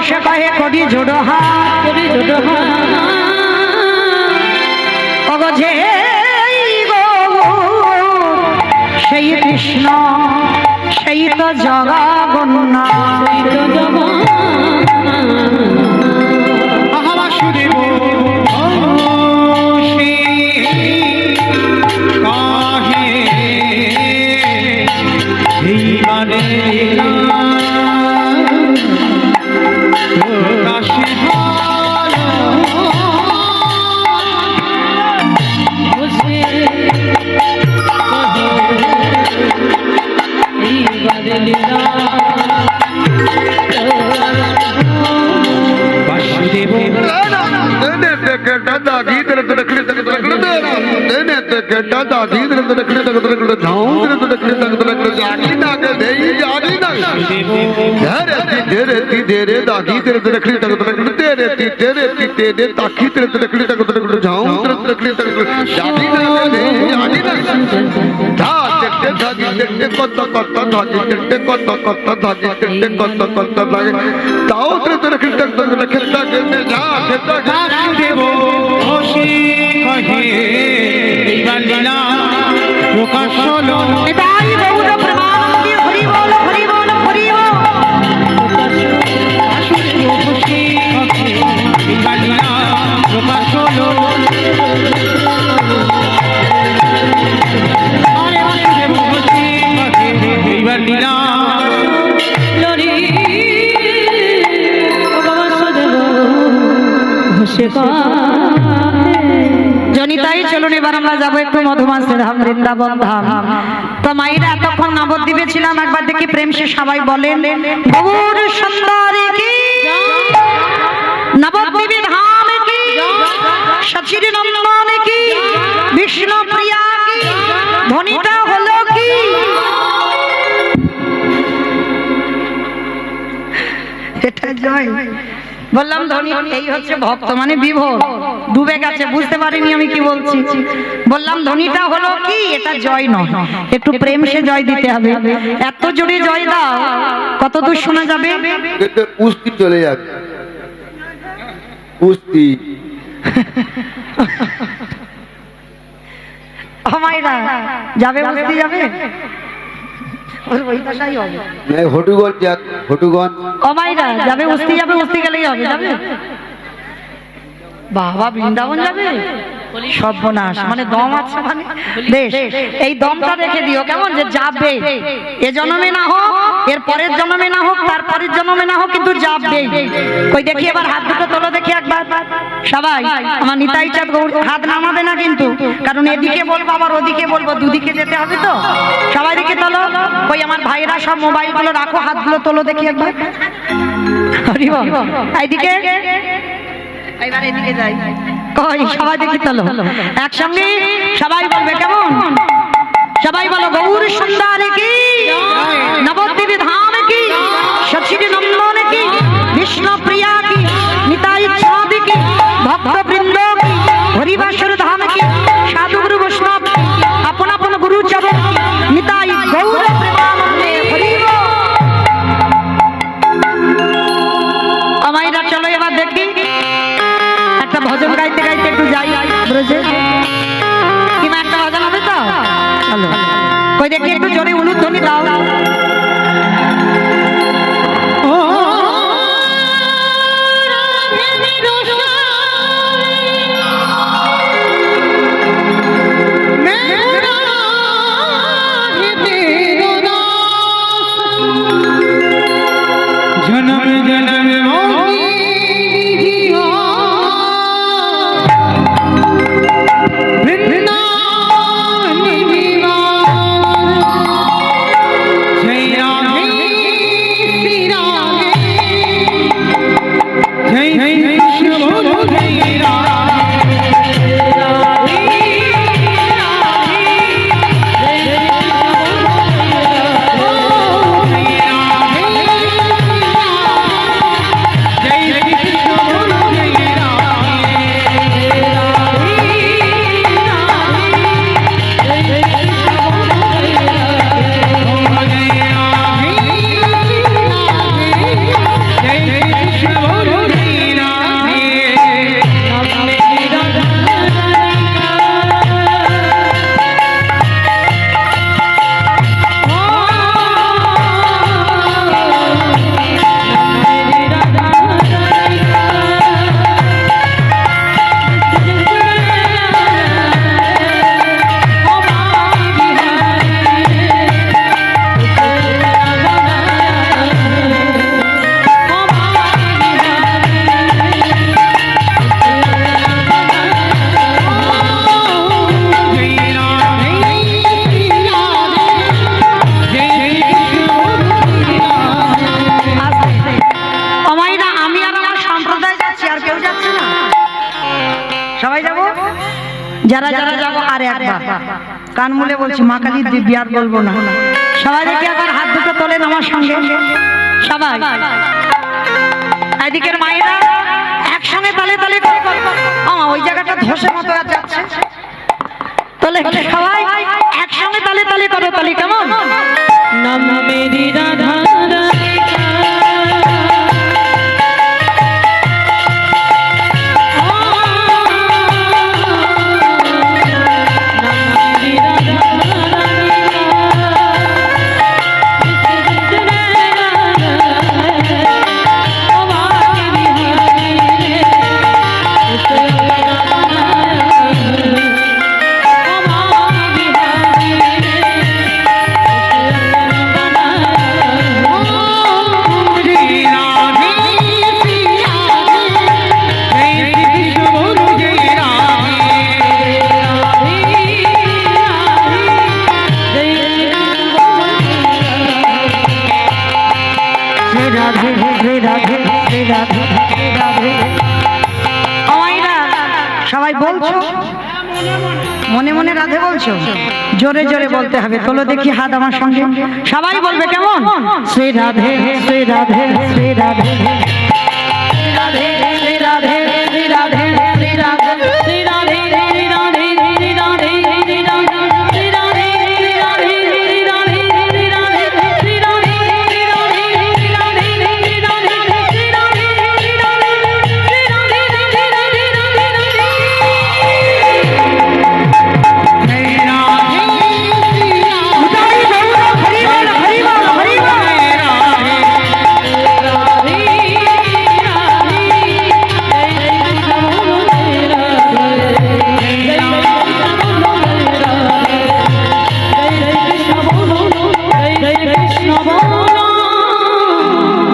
বসে কহে কবি জোড়ো হাত ওগো যে সেই কৃষ্ণ সেই তো জগন্নাথ বাসুদেব কাহে মানে কাশি বাসুদেব বাসুদেব খুশি কহে এইবার লীলা প্রকাশ হলো নিতাই গৌর প্রেমানন্দে হরি বল হরি বল হরি বল বাসুদেব খুশি কহে এইবার লীলা প্রকাশ হলো আরে বাসুদেব খুশি কহে এইবার লীলা জনিতাই চলুন এবার আমরা যাবো একটু মধুমাস ধাম বৃন্দাবন ধাম তো মায়েরা এতক্ষণ নবদ্বীপে ছিলাম একবার দেখি প্রেম সে সবাই বলেন গৌর সুন্দরী কি নবদ্বীপে ধাম কি সচির নন্দন কি বিষ্ণু প্রিয়া কি ধ্বনিটা হলো কি এটা জয় বললাম ধনী এই হচ্ছে ভক্ত মানে বিভোর ডুবে গেছে বুঝতে পারিনি আমি কি বলছি বললাম ধনীটা হলো কি এটা জয় নয় একটু প্রেম সে জয় দিতে হবে এত জোরে জয় দাও কত দূর শোনা যাবে উস্তি চলে যাবে উস্তি মায়েরা যাবে বুঝতে যাবে ওর ওই ভাষাই হবে হটুগঞ্জ যাক হটুগঞ্জ ও মায়েরা যাবে উস্তি গেলেই হবে যাবে বাবা বৃন্দাবন যাবে সর্বনাশ মানে দম আছে মানে বেশ এই দমটা রেখে দিও কেমন যে যাবে এ জন্মে না হোক এর পরের জন্মে না হোক তার পরের জন্মে না হোক কিন্তু যাবে কই দেখি এবার হাত দুটো তোলো দেখি একবার সবাই আমার নিতাই চাঁদ গৌর হাত নামাবে না কিন্তু কারণ এদিকে বলবো আবার ওদিকে বলবো দুদিকে যেতে হবে তো সবাই দিকে তোলো কই আমার ভাইরা সব মোবাইল গুলো রাখো হাতগুলো তোলো দেখি একবার হরি বল এইদিকে এবার এদিকে যাই কই সবাই দেখি তোলো একসঙ্গে সবাই বলবে কেমন সবাই বলো গৌর সুন্দরী কি নবদ্বীপে ধাম কি সচির নন্দন কি বিষ্ণু প্রিয়া কি নিতাই চাঁদ কি ভক্ত বৃন্দ কি হরিবাসর ধাম কি সাধু গুরু বৈষ্ণব আপন আপন গুরু চরণ নিতাই গৌর প্রেমানন্দে হরি বল আমাইরা চলো এবার দেখি একটা ভজন গাইতে গাইতে একটু যাই ব্রজে কিমা একটা ভজন হবে তো চলো কই দেখি একটু জোরে উলুধ্বনি দাও জনম জনম জয় কৃষ্ণ আর কেউ যাচ্ছে না? সবাই যাব? যারা যারা যাবো আর একবার কান মুলে বলছি, মা কালীর দিব্যি আর বলবো না। সবাই দেখি আবার হাত দুটো তোলেন আমার সঙ্গে সবাই। এদিকের মায়েরা একসঙ্গে তালে তালে ওই জায়গাটা ধসে মতো আর যাচ্ছে, তাহলে সবাই একসঙ্গে তালে তালে করো, তালে কেমন? নাম মেরি রাধা সবাই বলছো, মনে মনে রাধে বলছো, জোরে জোরে বলতে হবে। তোলো দেখি হাত আমার সঙ্গে, সবাই বলবে কেমন? শ্রী রাধে শ্রী রাধে শ্রী রাধে রাধে শ্রী রাধে শ্রী রাধে শ্রী রাধে শ্রী রাধে শ্রী রাধে শ্রী রাধে শ্রী রাধে শ্রী রাধে শ্রী রাধে শ্রী রাধে শ্রী রাধে শ্রী রাধে শ্রী রাধে শ্রী রাধে শ্রী রাধে শ্রী রাধে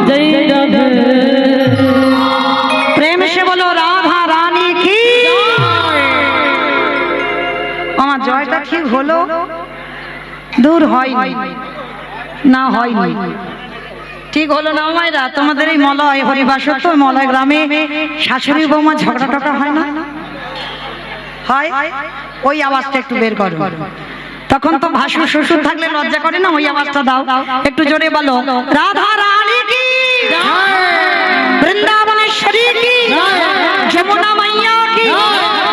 শ্রী রাধে প্রেম সে বলো রাধা রানী কি। আমার জয়টা ঠিক হলো? দূর হয়নি, না হয়নি, ঠিক হলো না মায়েরা? তোমাদের এই মলয় হরিবাসর তো মলয় গ্রামে শাশুড়ি বৌমা ঝগড়া টগড়া হয় না? হয়? ওই আওয়াজটা একটু বের করো। তখন তো ভাসুর শ্বশুর থাকলে লজ্জা করে না? ওই আওয়াজটা দাও একটু জোরে বলো, রাধা রানী কি, বৃন্দাবনেশ্বরী কি, যমুনা মাইয়া কি,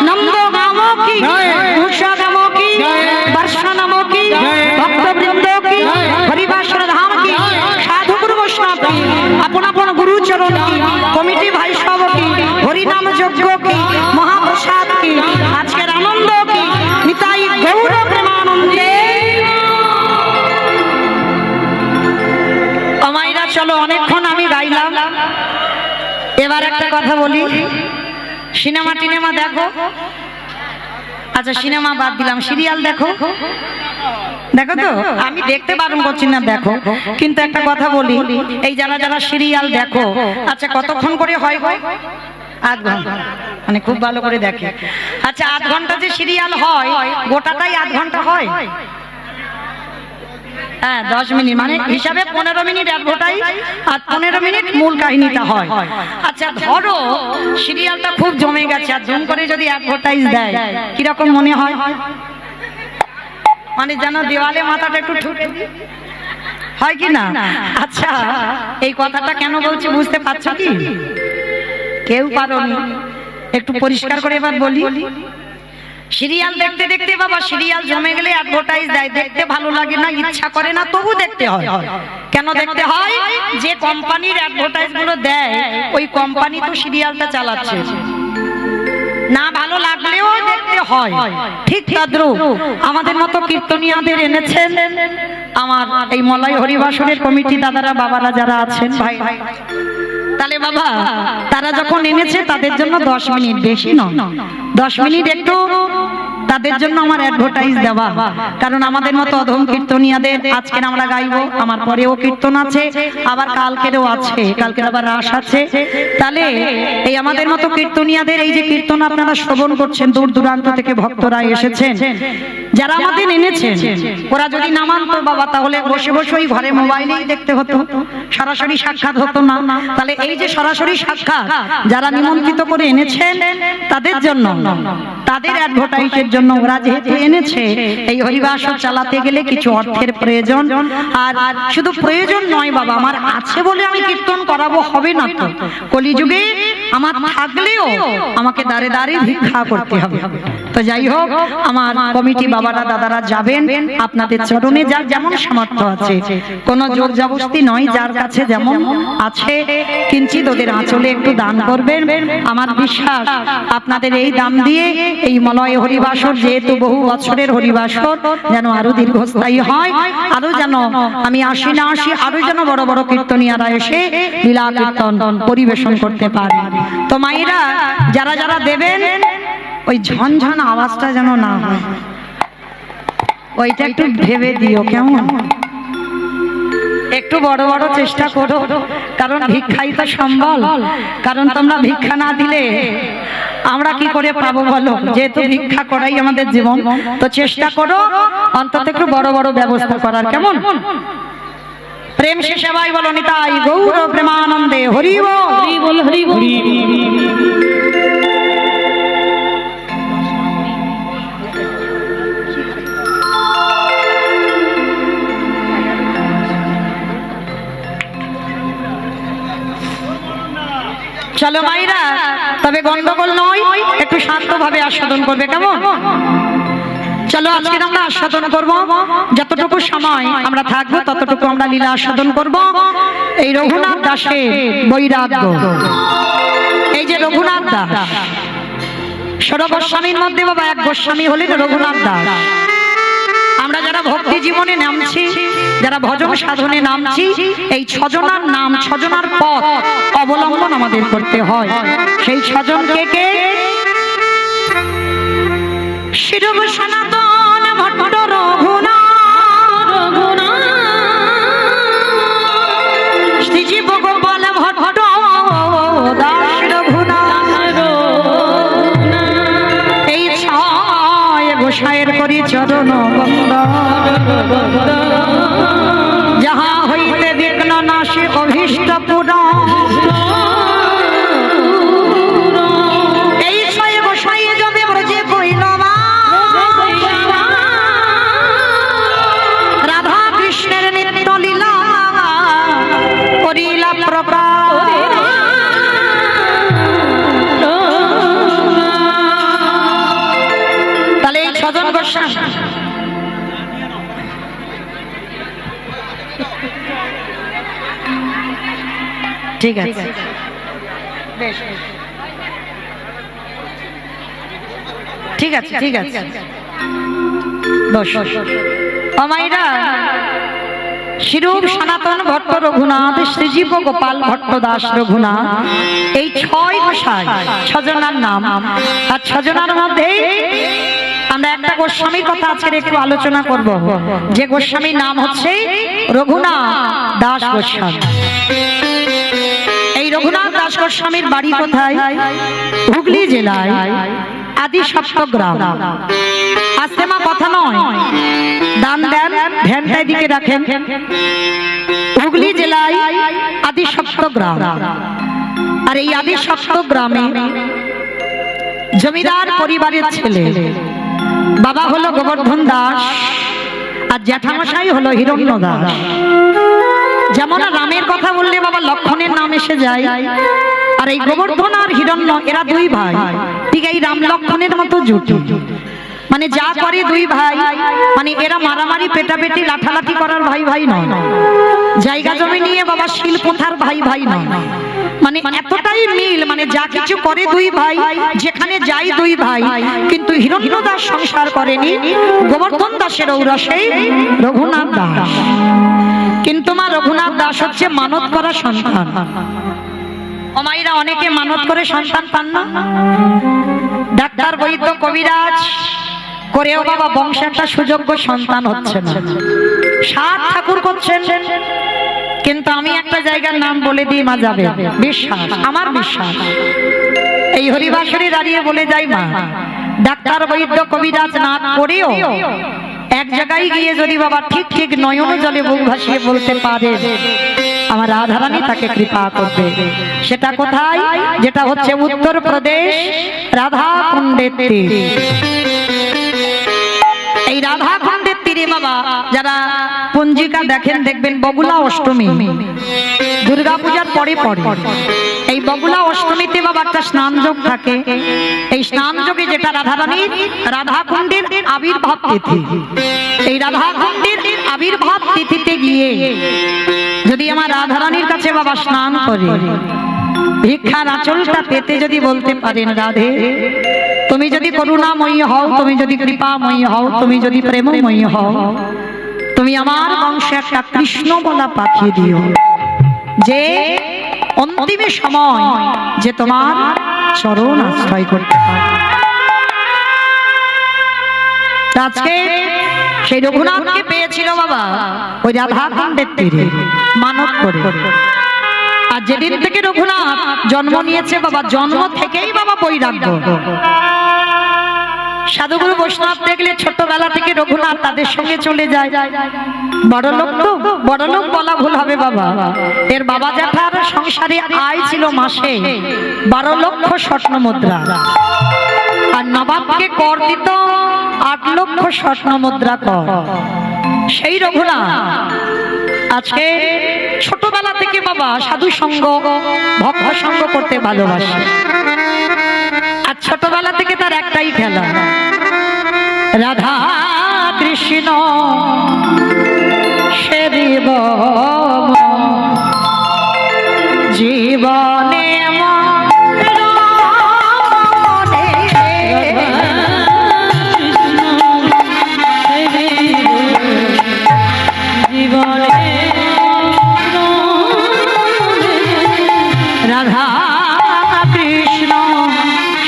নন্দ গামো কি, উষা গামো কি, বর্ষা নামো কি, ভক্তবৃন্দ কি, হরিবাসর ধাম কি, সাধু গুরু বৈষ্ণব কি, আপন আপন গুরু চরণ কি, কমিটি ভাই সব কি, হরিনাম যজ্ঞ কি, মহাপ্রসাদ কি, আজকের আনন্দ কি, নিতাই গৌর প্রেমানন্দে। আমাইরা চলো, অনেকক্ষণ আমি গাইলাম, এবার একটা কথা বলি। সিনেমা টিনেমা দেখো? আচ্ছা সিনেমা বাদ দিলাম, সিরিয়াল দেখো? দেখো তো? আমি দেখতে বারণ করছি না, দেখো। কিন্তু একটা কথা বলি, এই যারা যারা সিরিয়াল দেখো, আচ্ছা কতক্ষণ করে হয়? আধ ঘন্টা, মানে খুব ভালো করে দেখে। আচ্ছা আধ ঘন্টা যে সিরিয়াল হয়, গোটাটাই আধ ঘন্টা হয়? হ্যাঁ 10 মিনিট, মানে হিসাবে 15 মিনিট অ্যাডভার্টাইজ আর 15 মিনিট মূল কাহিনীটা হয়। আচ্ছা ধরো সিরিয়ালটা খুব জমে গেছে, আর জুম করে যদি অ্যাডভার্টাইজ দেয় কিরকম মনে হয়? মানে যেন দেওয়ালে মাথাটা একটু ঠুকে হয় কি না? আচ্ছা এই কথাটা কেন বলছি বুঝতে পারছো কি? কেউ পারোনি, একটু পরিষ্কার করে এবার বলি। সিরিয়াল দেখতে দেখতে বাবা, সিরিয়াল জমে গেলে অ্যাডভার্টাইজ দেয়, দেখতে ভালো লাগে না, ইচ্ছা করে না, তবু দেখতে হয়। কেন দেখতে হয়? যে কোম্পানির অ্যাডভার্টাইজ গুলো দেয়, ওই কোম্পানি তো সিরিয়ালটা চালাচ্ছে, না ভালো লাগলেও দেখতে হয়। ঠিক তদ্রূপ আমাদের মতো কীর্তনিয়াদের এনেছেন আমার এই মলয় হরিবাসরের কমিটি দাদারা বাবারা যারা আছেন ভাই, তাহলে বাবা তারা যখন এনেছে তাদের জন্য 10 মিনিট, বেশি নয়, 10 মিনিট একটু তাদের জন্য আমার অ্যাডভার্টাইজ দেওয়া, কারণ আমাদের মতো অধম কীর্তনিয়াদের আজকের আমরা গাইবো, আমার পরেও কীর্তন আছে, আবার কালকেরও আছে, কালকের আবার রাস আছে। তাহলে এই আমাদের মতো কীর্তনিয়াদের এই যে কীর্তন আপনারা শ্রবণ করছেন, দূর দূরান্ত থেকে ভক্তরা এসেছেন, যারা আমাদের এনেছেন, ওরা যদি না মানতো বাবা, তাহলে বসে বসে ওই ঘরে মোবাইলেই দেখতে হতো, সরাসরি সাক্ষাৎ হতো না। তাহলে এই যে সরাসরি সাক্ষাৎ যারা নিমন্ত্রিত করে এনেছেন, তাদের জন্য, তাদের অ্যাডভার্টাইজের জন্য ওরা যেহেতু এনেছে, এই হরিবাসর চালাতে গেলে কিছু অর্থের প্রয়োজন। আর শুধু প্রয়োজন নয় বাবা, আমার আছে বলে আমি কীর্তন করাবো হবে না তো, কলিযুগে আমার থাকলেও আমাকে দাঁড়ে দাঁড়ে ভিক্ষা করতে হবে। তো যাই হোক, আমার কমিটি বাবারা দাদারা যাবেন আপনাদের চরণে, যার যেমন সামর্থ্য আছে, কোনো জোর জবরদস্তি নয়, যার কাছে যেমন আছে কিঞ্চিৎ ওদের আঁচলে একটু দান করবেন। আমার বিশ্বাস আপনাদের এই দান দিয়ে এই মলয় হরিবাসর, যেহেতু বহু বছরের হরিবাসর, যেন আরো দীর্ঘস্থায়ী হয়, আরো যেন আমি আসি না আসি, আরো যেন বড় বড় কীর্তনিয়ারা এসে লীলা কীর্তন পরিবেশন করতে পারে। তো মায়েরা যারা যারা দেবেন, ওই ঝনঝন আওয়াজটা যেন না হয়, ওইটা একটু ভেবে দিও কেমন, একটু বড় বড় চেষ্টা করো, কারণ ভিক্ষাই তো সম্বল, কারণ তোমরা ভিক্ষা না দিলে আমরা কি করে পাবো বলো, যেহেতু ভিক্ষা করাই আমাদের জীবন। তো চেষ্টা করো অন্তত একটু বড় বড় ব্যবস্থা করার, কেমন? প্রেম সে সেবাই বলো নিতাই গৌর প্রেমানন্দে হরি বল হরি বল। চলো মাইরা, তবে গন্ডগোল নয়, একটু শান্তভাবে আস্বাদন করবে, কেমন? চলো আজকে আমরা আস্বাদন করব, যতটুকু সময় আমরা থাকবো ততটুকু আমরা লীলা আস্বাদন করব। এই রঘুনাথ দাসের বৈরাগ্য, এই যে রঘুনাথ দাস, ষোড় গোস্বামীর মধ্যে বাবা এক গোস্বামী হলেন রঘুনাথ দাস। আমরা যারা ভক্তি জীবনে নামছি, যারা ভজন সাধনে নামছি, এই ছজনার নাম, ছজনার পথ অবলম্বন আমাদের করতে হয়। সেই ছজন কে কে? শিরব সনাতন ভট্ট রঘুনাথ, শ্রীজীব গোপাল ভট্ট দাস রঘুনাথ, এই ছয় গোসাইয়ের করি চরণ বন্দন, যাহা হইতে বিঘ্ন নাশে অভীষ্ট পূরণ। এই ছয় গোসাই যদি ব্রজে কইল রাধা কৃষ্ণের নিত্য লীলা করিলা প্রকাশ। তাহলে এই ছজন গোস্বামী, ঠিক আছে, ঠিক আছে, ঠিক আছে, মায়েরা শিরূপ সনাতন ভট্ট রঘুনাথ, শ্রীজীব গোপাল ভট্ট দাস রঘুনাথ, এই ছয় গোসাই, ছজনার নাম। আর ছজনার মধ্যে আমরা একটা গোস্বামীর কথা আজকে একটু আলোচনা করব, যে গোস্বামীর নাম হচ্ছে রঘুনাথ দাস গোস্বামী। এই রঘুনাথ দাস গোস্বামীর বাড়ি কোথায়? হুগলি জেলায় আদি সপ্তগ্রাম। আস্তেমা কথা নয়, দান দেন, ধ্যানটাই দিকে রাখেন। হুগলি জেলায় আদি সপ্তগ্রাম। আর এই আদি সপ্তগ্রামে জমিদার পরিবারের ছেলে, বাবা হলো গোবর্ধন দাস আর জ্যাঠামশাই হলো হিরণ্য দাস। যেমন রামের কথা বললে বাবা লক্ষণের নাম এসে যায়, আর এই গোবর্ধন আর হিরণ্য এরা দুই ভাই, ঠিক এই রাম লক্ষণের মতো জুটি। মানে যা করে দুই ভাই, মানে এরা মারামারি পেটাপেটি লাঠালাঠি করার ভাই ভাই নয়, জায়গা জমি নিয়ে বাবা শিলপোথার ভাই ভাই নয়। মানে এতটাই মিল, মানে যা কিছু করে দুই ভাই, যেখানে যাই দুই ভাই। কিন্তু হিরণ্য দাস সংসার করেনি গোবর্ধন দাসের ঔরসে রঘুনাথ দাস। কিন্তু মা রঘুনাথ দাস হচ্ছে মানত করা সন্তান। মায়েরা অনেকে মানত করে সন্তান পান না, ডাক্তার বৈদ্য কবিরাজ করেও বাবা বংশে একটা সুযোগ্য সন্তান হচ্ছে না। 7 ঠাকুর করছেন, কিন্তু আমি একটা জায়গার নাম বলে দিই মা, যাবে বিশ্বাস, আমার বিশ্বাস। এই হরিবাসরে দাঁড়িয়ে বলে যাই মা, ডাক্তার বৈদ্য কবিরাজ না করেও এক জায়গায় গিয়ে যদি বাবা ঠিক ঠিক নয়ন জলে বুক ভাসিয়ে বলতে পারে আমার রাধারানী তাকে কৃপা করবে। সেটা কোথায়? যেটা হচ্ছে উত্তরপ্রদেশ, রাধা কুণ্ডের তীর। এই রাধা কুণ্ডের তীরে বাবা যারা পঞ্জিকা দেখেন দেখবেন বগুলা অষ্টমী দুর্গা পূজার পরে পরে এই বগুলা অষ্টমীতে বাবা একটা স্নান যোগ থাকে। এই স্নান যোগে যেটা রাধারানীর রাধা কুণ্ডের আবির্ভাব তিথি, এই রাধা কুণ্ডের আবির্ভাব তিথিতে গিয়ে যদি আমার রাধারানীর কাছে বাবা স্নান করে ভিক্ষার আঁচলটা পেতে যদি বলতে পারেন রাধে তুমি যদি করুণাময়ী হও, তুমি যদি কৃপাময়ী হও, তুমি যদি প্রেমময়ী হও, তুমি আমার বংশে একটা কৃষ্ণ বলা পাঠিয়ে দিও, যে অন্তিম সময় যে তোমার চরণ আশ্রয় করতে পারে। আজকে সেই রঘুনাথকে পেয়েছিল বাবা ওই রাধা কুণ্ডের তীরে মানত করে। আর যেদিন থেকে রঘুনাথ জন্ম নিয়েছে বাবা, জন্ম থেকেই বাবা বৈরাগ্য। সাধুগুরু বৈষ্ণব দেখলে ছোটবেলা থেকে রঘুনাথ তাদের সঙ্গে চলে যায়। বড় লোক তো, বড় লোক বলা ভুল হবে বাবা, এর বাবা জ্যাঠার সংসারে আয় ছিল মাসে 12 লক্ষ স্বর্ণ মুদ্রা, আর নবাবকে কর দিত 8 লক্ষ স্বর্ণ মুদ্রা কর। সেই রঘুনাথ আজকে ছোটবেলা থেকে বাবা সাধু সঙ্গ ভক্ত সঙ্গ করতে ভালোবাসে। আর ছোটবেলা থেকে তার একটাই খেলা, রাধা কৃষ্ণ সেবিব জীবনে রাধা কৃষ্ণ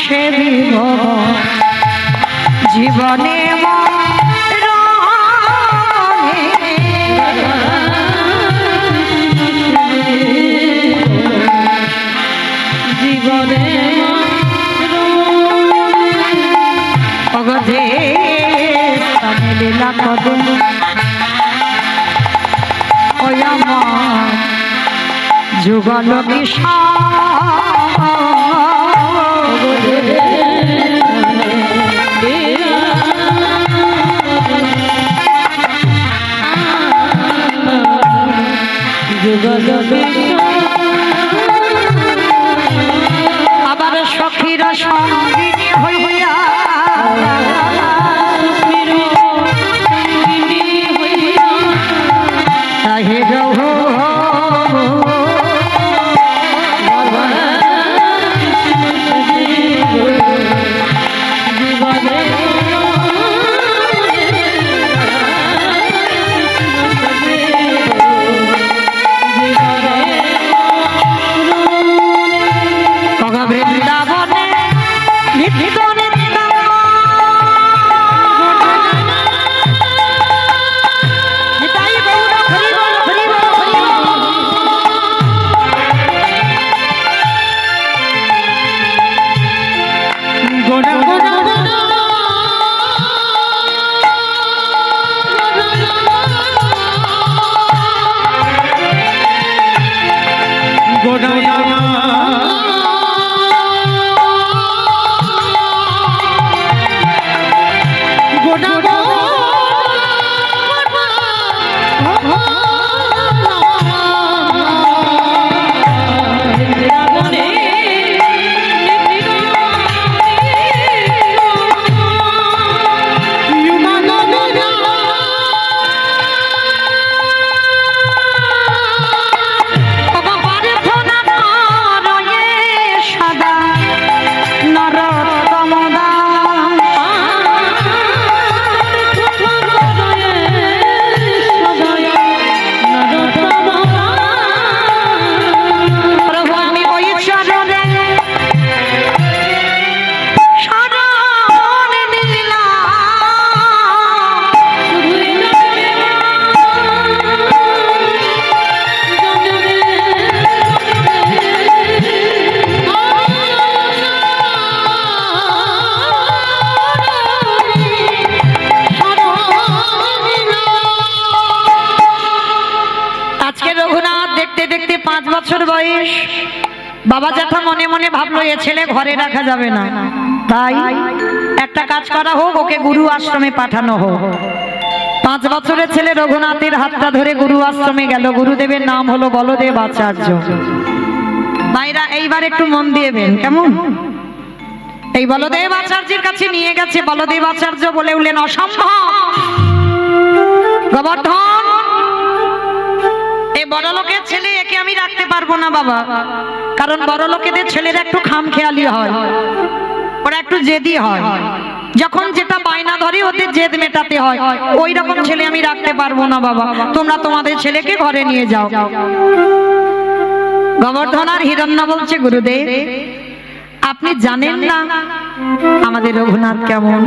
সেবিব জীবনে জীবনে অগধে লীলা কদম যুগল আবার সখীর সঙ্গিনী হইয়া তাহে রহো বৃন্দাবনে নিত্য নিত্য নিতাই গৌর হরি বল হরি বল হরি বল গোড়া গোড়া গোড়া বয়স, বাবা জ্যাঠা মনে মনে ভাবলো এ ছেলে ঘরে রাখা যাবে না, তাই একটা কাজ করা হোক, ওকে গুরু আশ্রমে পাঠানো হোক। 5 বছরের ছেলে রঘুনাথের হাতটা ধরে গুরু আশ্রমে গেল। গুরুদেবের নাম হলো বলদেব আচার্য। ভাইরা এইবার একটু মন দিয়েবেন কেমন? এই বলদেব আচার্যের কাছে নিয়ে গেছে। বলদেব আচার্য বলে উঠলেন, অসম্ভব গোবর্ধন, এই বড় লোকের ছেলে, একে আমি রাখতে পারবো না বাবা। কারণ বড় লোকেদের ছেলেরা একটু খামখেয়ালি হয়, ওরা একটু জেদি হয়, যখন যেটা বায়না ধরে ওদের জেদ মেটাতে হয়। ওই রকম ছেলে আমি রাখতে পারবো না বাবা, তোমরা তোমাদের ছেলেকে ঘরে নিয়ে যাও। গোবর্ধন আর হিরণ্য বলছে, গুরুদেব আপনি জানেন না আমাদের রঘুনাথ কেমন।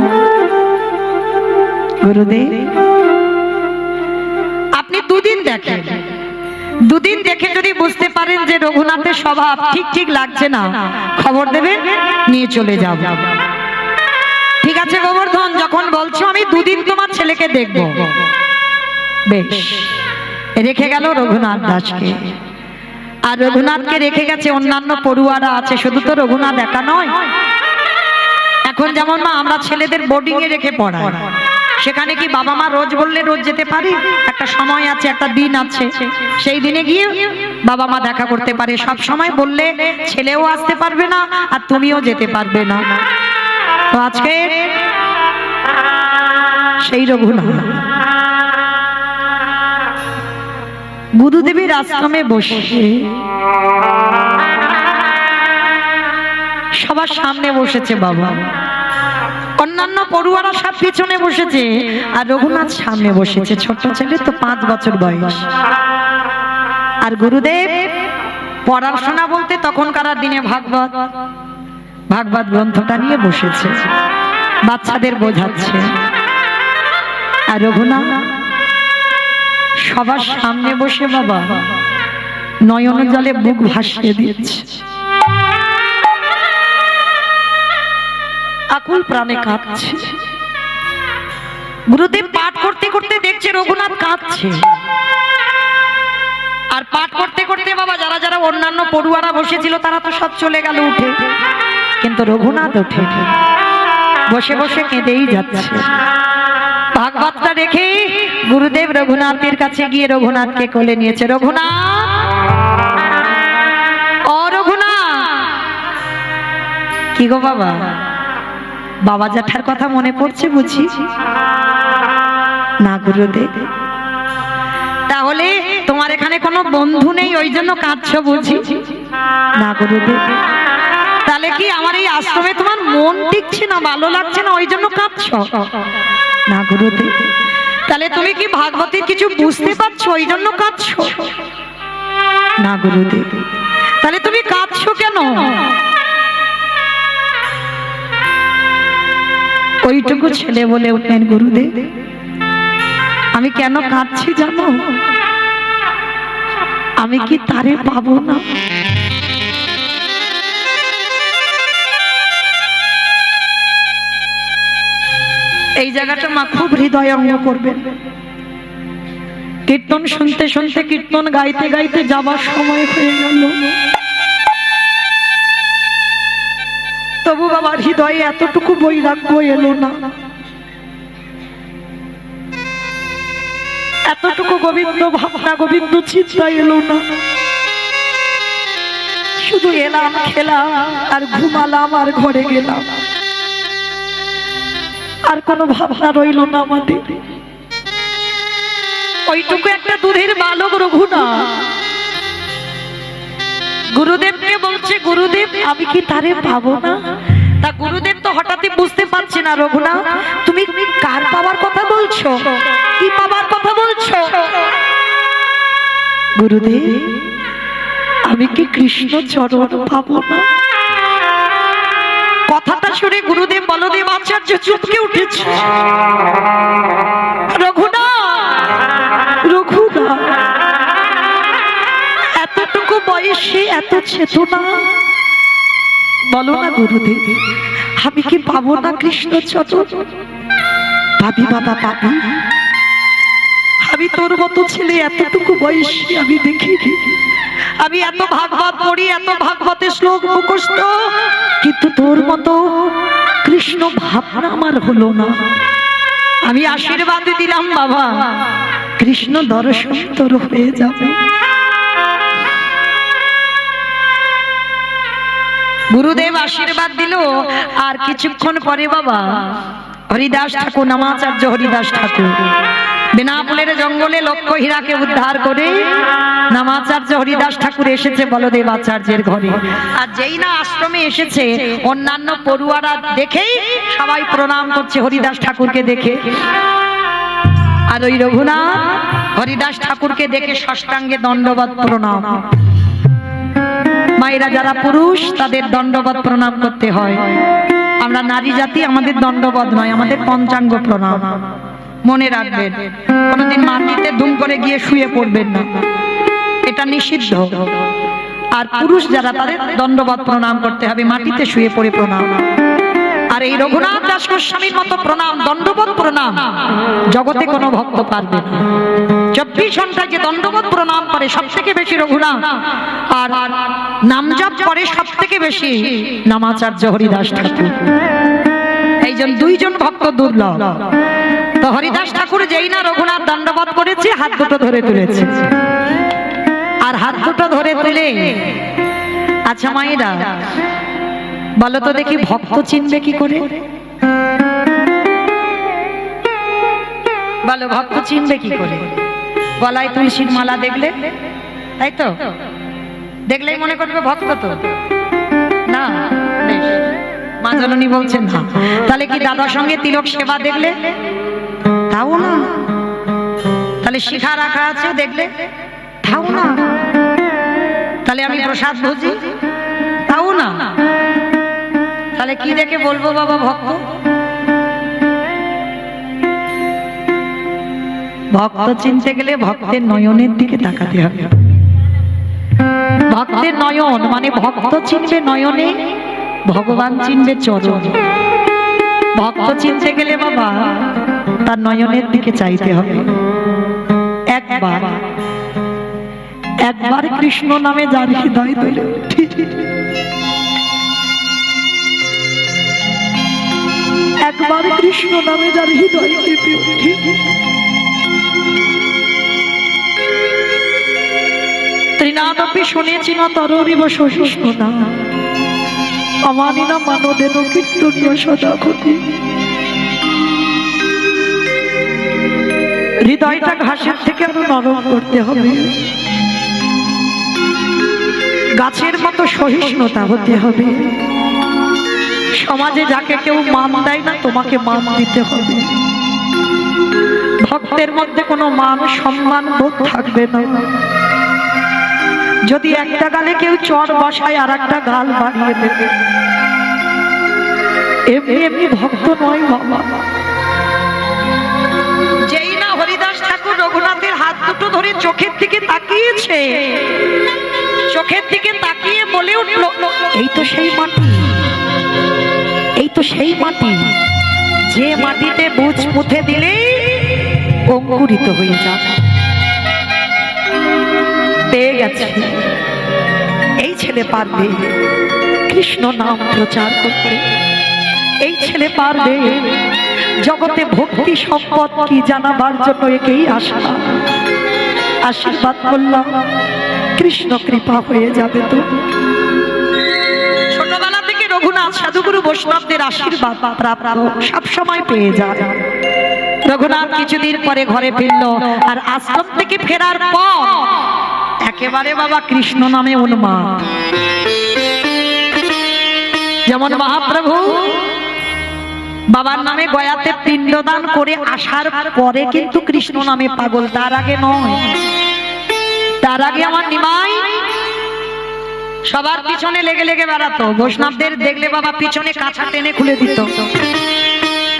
গুরুদেব আপনি দুদিন দেখেন, দুদিন দেখে যদি বুঝতে পারেন যে রঘুনাথের স্বভাব ঠিক ঠিক লাগছে না, খবর দেবেন, নিয়ে চলে যাব। ঠিক আছে গোবর্ধন, যখন বলছো আমি দুদিন তোমার ছেলেকে দেখব। বেশ, রেখে গেল রঘুনাথ দাসকে। আর রঘুনাথকে রেখে গেছে অন্যান্য পড়ুয়ারা আছে। শুধু তো রঘুনাথ একা নয়, এখন যেমন মা আমরা ছেলেদের বোর্ডিং এ রেখে পড়াই, সেখানে কি বাবা মা রোজ বললে রোজ যেতে পারে? একটা সময় আছে, একটা দিন আছে, সেই দিনে গিয়ে বাবা মা দেখা করতে পারে। সব সময় বললে ছেলেও আসতে পারবে না আর তুমিও যেতে পারবে না। তো আজকে সেই রঘুনাথ গুরুদেবের আশ্রমে বসে সবার সামনে বসেছে বাবা, অন্যান্য পড়ুয়ারা সব পিছনে বসেছে, আর রঘুনাথ সামনে বসেছে। ছোট ছেলে তো, 5 বছর বয়স। আর গুরুদেব পড়াশোনা বলতে তখনকার দিনে ভাগবত গ্রন্থটা নিয়ে বসেছে, বাচ্চাদের বোঝাচ্ছে। আর রঘুনাথ সবার সামনে বসে বাবা নয়ন জলে বুক ভাসিয়ে দিয়েছে, আকুল প্রাণে কাঁদছে। গুরুদেব পাঠ করতে করতে দেখছে রঘুনাথ কাঁদছে। আর পাঠ করতে করতে বাবা যারা যারা অন্যান্য পড়ুয়ারা বসেছিল তারা তো সব চলে গেল উঠে, কিন্তু রঘুনাথ উঠে বসে বসে কেঁদেই যাচ্ছে। ভাগবতটা রেখে গুরুদেব রঘুনাথের কাছে গিয়ে রঘুনাথকে কোলে নিয়েছে। রঘুনাথ, ও রঘুনাথ, কি গো বাবা, বাবা জ্যাঠার কথা মনে পড়ছে বুঝি? না গুরুদেব। তাহলে তোমার এখানে কোনো বন্ধু নেই ওই জন্য কাঁদছো বুঝি? না গুরুদেব। তাহলে কি আমার এই আশ্রমে তোমার মন টিকছে না, ভালো লাগছে না ওই জন্য কাঁদছো? না গুরুদেব। তাহলে তুমি কি ভাগবতের কিছু বুঝতে পারছো ওই জন্য কাঁদছো? না গুরুদেব। তাহলে তুমি কাঁদছো কেন? ওইটুকু ছেলে বলে উঠলেন, গুরুদেব আমি কেন কাঁদছি জানো? আমি কি তারে পাবো না? এই জায়গাটা মা খুব হৃদয়ঙ্গ করবেন। কীর্তন শুনতে শুনতে, কীর্তন গাইতে গাইতে যাবার সময় হয়ে গেল, তবু বাবার হৃদয়ে এতটুকু বৈরাগ্য এলো না, এতটুকু গোবিন্দ ভাবনা, গোবিন্দ চিন্তা এলো না। শুধু এলাম, খেলাম আর ঘুমালাম আর ঘরে গেলাম, আর কোনো ভাবনা রইল না আমাদের। ওইটুকু একটা দুধের বালক রঘুনাথ গুরুদেবকে বলছে, গুরুদেব আমি কি তারে পাবো না? তা গুরুদেব তো হঠাৎই বুঝতে পারছে না, রঘুনাথ তুমি কার পাওয়ার কথা বলছো, কি পাওয়ার কথা বলছো? গুরুদেব আমি কি কৃষ্ণ চরণ পাবো না? কথাটা শুনে গুরুদেব বলদেব আচার্য চুপকে উঠেছে। রঘুনাথ, রঘুনাথ এতটুকু বয়সে এত চেতনা, বলো না গুরুদেব আমি কি পাবো না কৃষ্ণ চরণ? পাবি বাবা পাবি। আমি তোর মতো ছেলে এতটুকু বয়সে আমি দেখিনি, আমি এত ভাগবত পড়ি, এত ভাগবতের শ্লোক মুখস্থ, কিন্তু তোর মতো কৃষ্ণ ভাবনা আমার হলো না। আমি আশীর্বাদ দিলাম বাবা, কৃষ্ণ দর্শন তোর হয়ে যাবে। গুরুদেব আশীর্বাদ দিল। আর কিছুক্ষণ পরে বাবা হরিদাস ঠাকুর, নামাচার্য হরিদাস ঠাকুর বেনাপুলের জঙ্গলে লক্ষ্য হীরাকে উদ্ধার করে নামাচার্য হরিদাস ঠাকুর এসেছে বলদেব আচার্যের ঘরে। আর যেই না আশ্রমে এসেছে, অন্যান্য পড়ুয়ারা দেখেই সবাই প্রণাম করছে হরিদাস ঠাকুরকে দেখে। আর ওই রঘুনাথ হরিদাস ঠাকুরকে দেখে ষষ্ঠাঙ্গে দণ্ডবত প্রণাম। মায়েরা যারা পুরুষ তাদের দণ্ডবত প্রণাম করতে হয়। আমরা নারী জাতি, আমাদের দণ্ডবত নয়, আমাদের পঞ্চাঙ্গ প্রণাম। মনে রাখবেন, কোনদিন মাটিতে দুম করে গিয়ে শুয়ে পড়বেন না, এটা নিষিদ্ধ। আর পুরুষ যারা তাদের দণ্ডবত প্রণাম করতে হবে, মাটিতে শুয়ে পড়ে প্রণাম। আর এই রঘুনাথ দাস গোস্বামীর মতো প্রণাম, দণ্ডবত প্রণাম জগতে কোনো ভক্ত পারবে না। 24 ঘন্টায় যে দণ্ডবত প্রণাম করে সব থেকে বেশি রঘুনাথ, আর নাম জপ করে সব থেকে বেশি নামাচার্য হরিদাস ঠাকুর। এইজন দুইজন ভক্ত দুর্লভ। তো হরিদাস ঠাকুর যেই না রঘুনাথ দণ্ডবত করেছে, হাত দুটো ধরে তুলেছে। আর হাত দুটো ধরে তুলে, আচ্ছা মায়েরা বলো তো দেখি, ভক্ত চিনবে কি করে? বলো, ভক্ত চিনবে কি করে? গলায় তুলসীর মালা দেখলে, তাই তো দেখলেই মনে করবে ভক্ত তো না। বেশ, মা জননী বলছেন না। তাহলে কি দাদার সঙ্গে তিলক সেবা দেখলে, তাও না। তাহলে শিখা রাখা আছে দেখলে, তাও না। তাহলে আমি প্রসাদ ভুজি, তাও না। তাহলে কি দেখে বলবো বাবা ভক্ত? ভক্ত চিনতে গেলে ভক্তের নয়নের দিকে তাকাতে হবে। ভক্তের নয়ন মানে ভক্ত চিনবে নয়নে, ভগবান চিনবে চরণে। ভক্ত চিনতে গেলে বাবা তার নয়নের দিকে চাইতে হবে। একবার একবার কৃষ্ণ নামে যার হৃদয় তোলে, একবার কৃষ্ণ নামে যার হৃদয় কেঁপে ওঠে, ত্রিনাদপি শুনেছি না তররিব সহিষ্ণু না, অমানি না মানদেন কীর্তনীয় সদা ক্ষতি। হৃদয়টা ঘাসের থেকে আরো নরম করতে হবে, গাছের মতো সহিষ্ণুতা হতে হবে। সমাজে যাকে কেউ মান দেয় না, তোমাকে মান দিতে হবে। ভক্তের মধ্যে কোনো মান সম্মান বোধ থাকবে না। যদি একটা গালে কেউ চড় বসায় আর একটা গাল বাড়িয়ে দেবে, এমনি এমনি ভক্ত নয় বাবা। যেই না হরিদাস ঠাকুর রঘুনাথের হাত দুটো ধরে চোখের দিকে তাকিয়েছে, চোখের দিকে তাকিয়ে বলে উঠল, এই তো সেই মাটি, এই তো সেই মাটি যে মাটিতে বীজ পুঁতে দিলে অঙ্কুরিত হয়ে যাবে। পেয়ে গেছে, এই ছেলে পারবে কৃষ্ণ নাম প্রচার করতে, এই ছেলে পারবে জগতে ভক্তি সম্পদ কি জানাবার জন্য একেই আশা। আশীর্বাদ করলাম, কৃষ্ণ কৃপা হয়ে যাবে। তো ছোটবেলা থেকে রঘুনাথ সাধুগুরু বৈষ্ণবদের আশীর্বাদ প্রাপ্ত সব সময় পেয়ে যায়। রঘুনাথ কিছুদিন পরে ঘরে ফিরল, আর আশ্রম থেকে ফেরার পর একেবারে বাবা কৃষ্ণ নামে উন্মাদ। যেমন মহাপ্রভু বাবার নামে গয়াতে পিণ্ডদান করে আসার পরে কিন্তু কৃষ্ণ নামে পাগল, তার আগে নয়। তার আগে আমার নিমাই সবার পিছনে লেগে লেগে বেড়াতো। বৈষ্ণবদের দেখলে বাবা পিছনে কাছা টেনে খুলে দিত,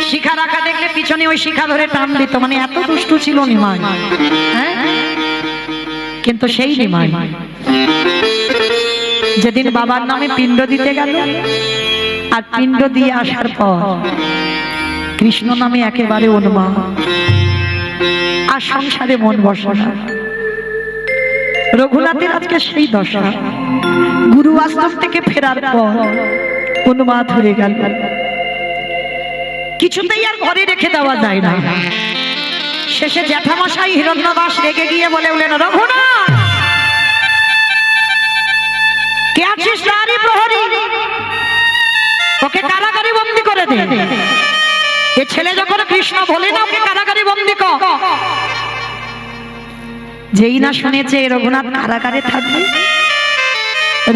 শিখা রাখা দেখলে পিছনে ওই শিখা ধরে টান দিত। মানে এত দুষ্টু ছিল নিমাই। হ্যাঁ, কিন্তু সেই নিমাই যেদিন বাবার নামে পিণ্ড দিতে গেল, আর পিণ্ড দিয়ে আসার পর কৃষ্ণ নামে একেবারে উন্মাদ, আর সংসারে মন বসে না। রঘুনাথের আজকে সেই দশা। গুরু আশ্রম থেকে ফেরার পর উন্মাদ হয়ে গেল, কিছুতেই আর ঘরে রেখে দেওয়া যায় না। শেষে জ্যাঠামশাই হিরণ্যদাস রেগে গিয়ে বলে উঠলেন, রঘুনাথ কে আছিস নারী প্রহরী, ওকে কারাগারে বন্দী করে দে। এ ছেলে যখন কৃষ্ণ বলে না ওকে কারাগারে বন্দী কর। যেই না শুনেছে রঘুনাথ কারাগারে থাকবে,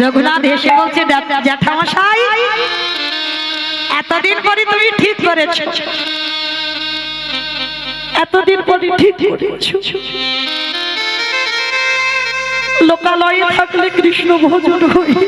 রঘুনাথ হেসে বলছে, জ্যাঠামশাই এতদিন পরে তুমি ঠিক করেছো, এতদিন পরে ঠিক করেছো। লোকালয়ে থাকলে কৃষ্ণ ভজন হয়ে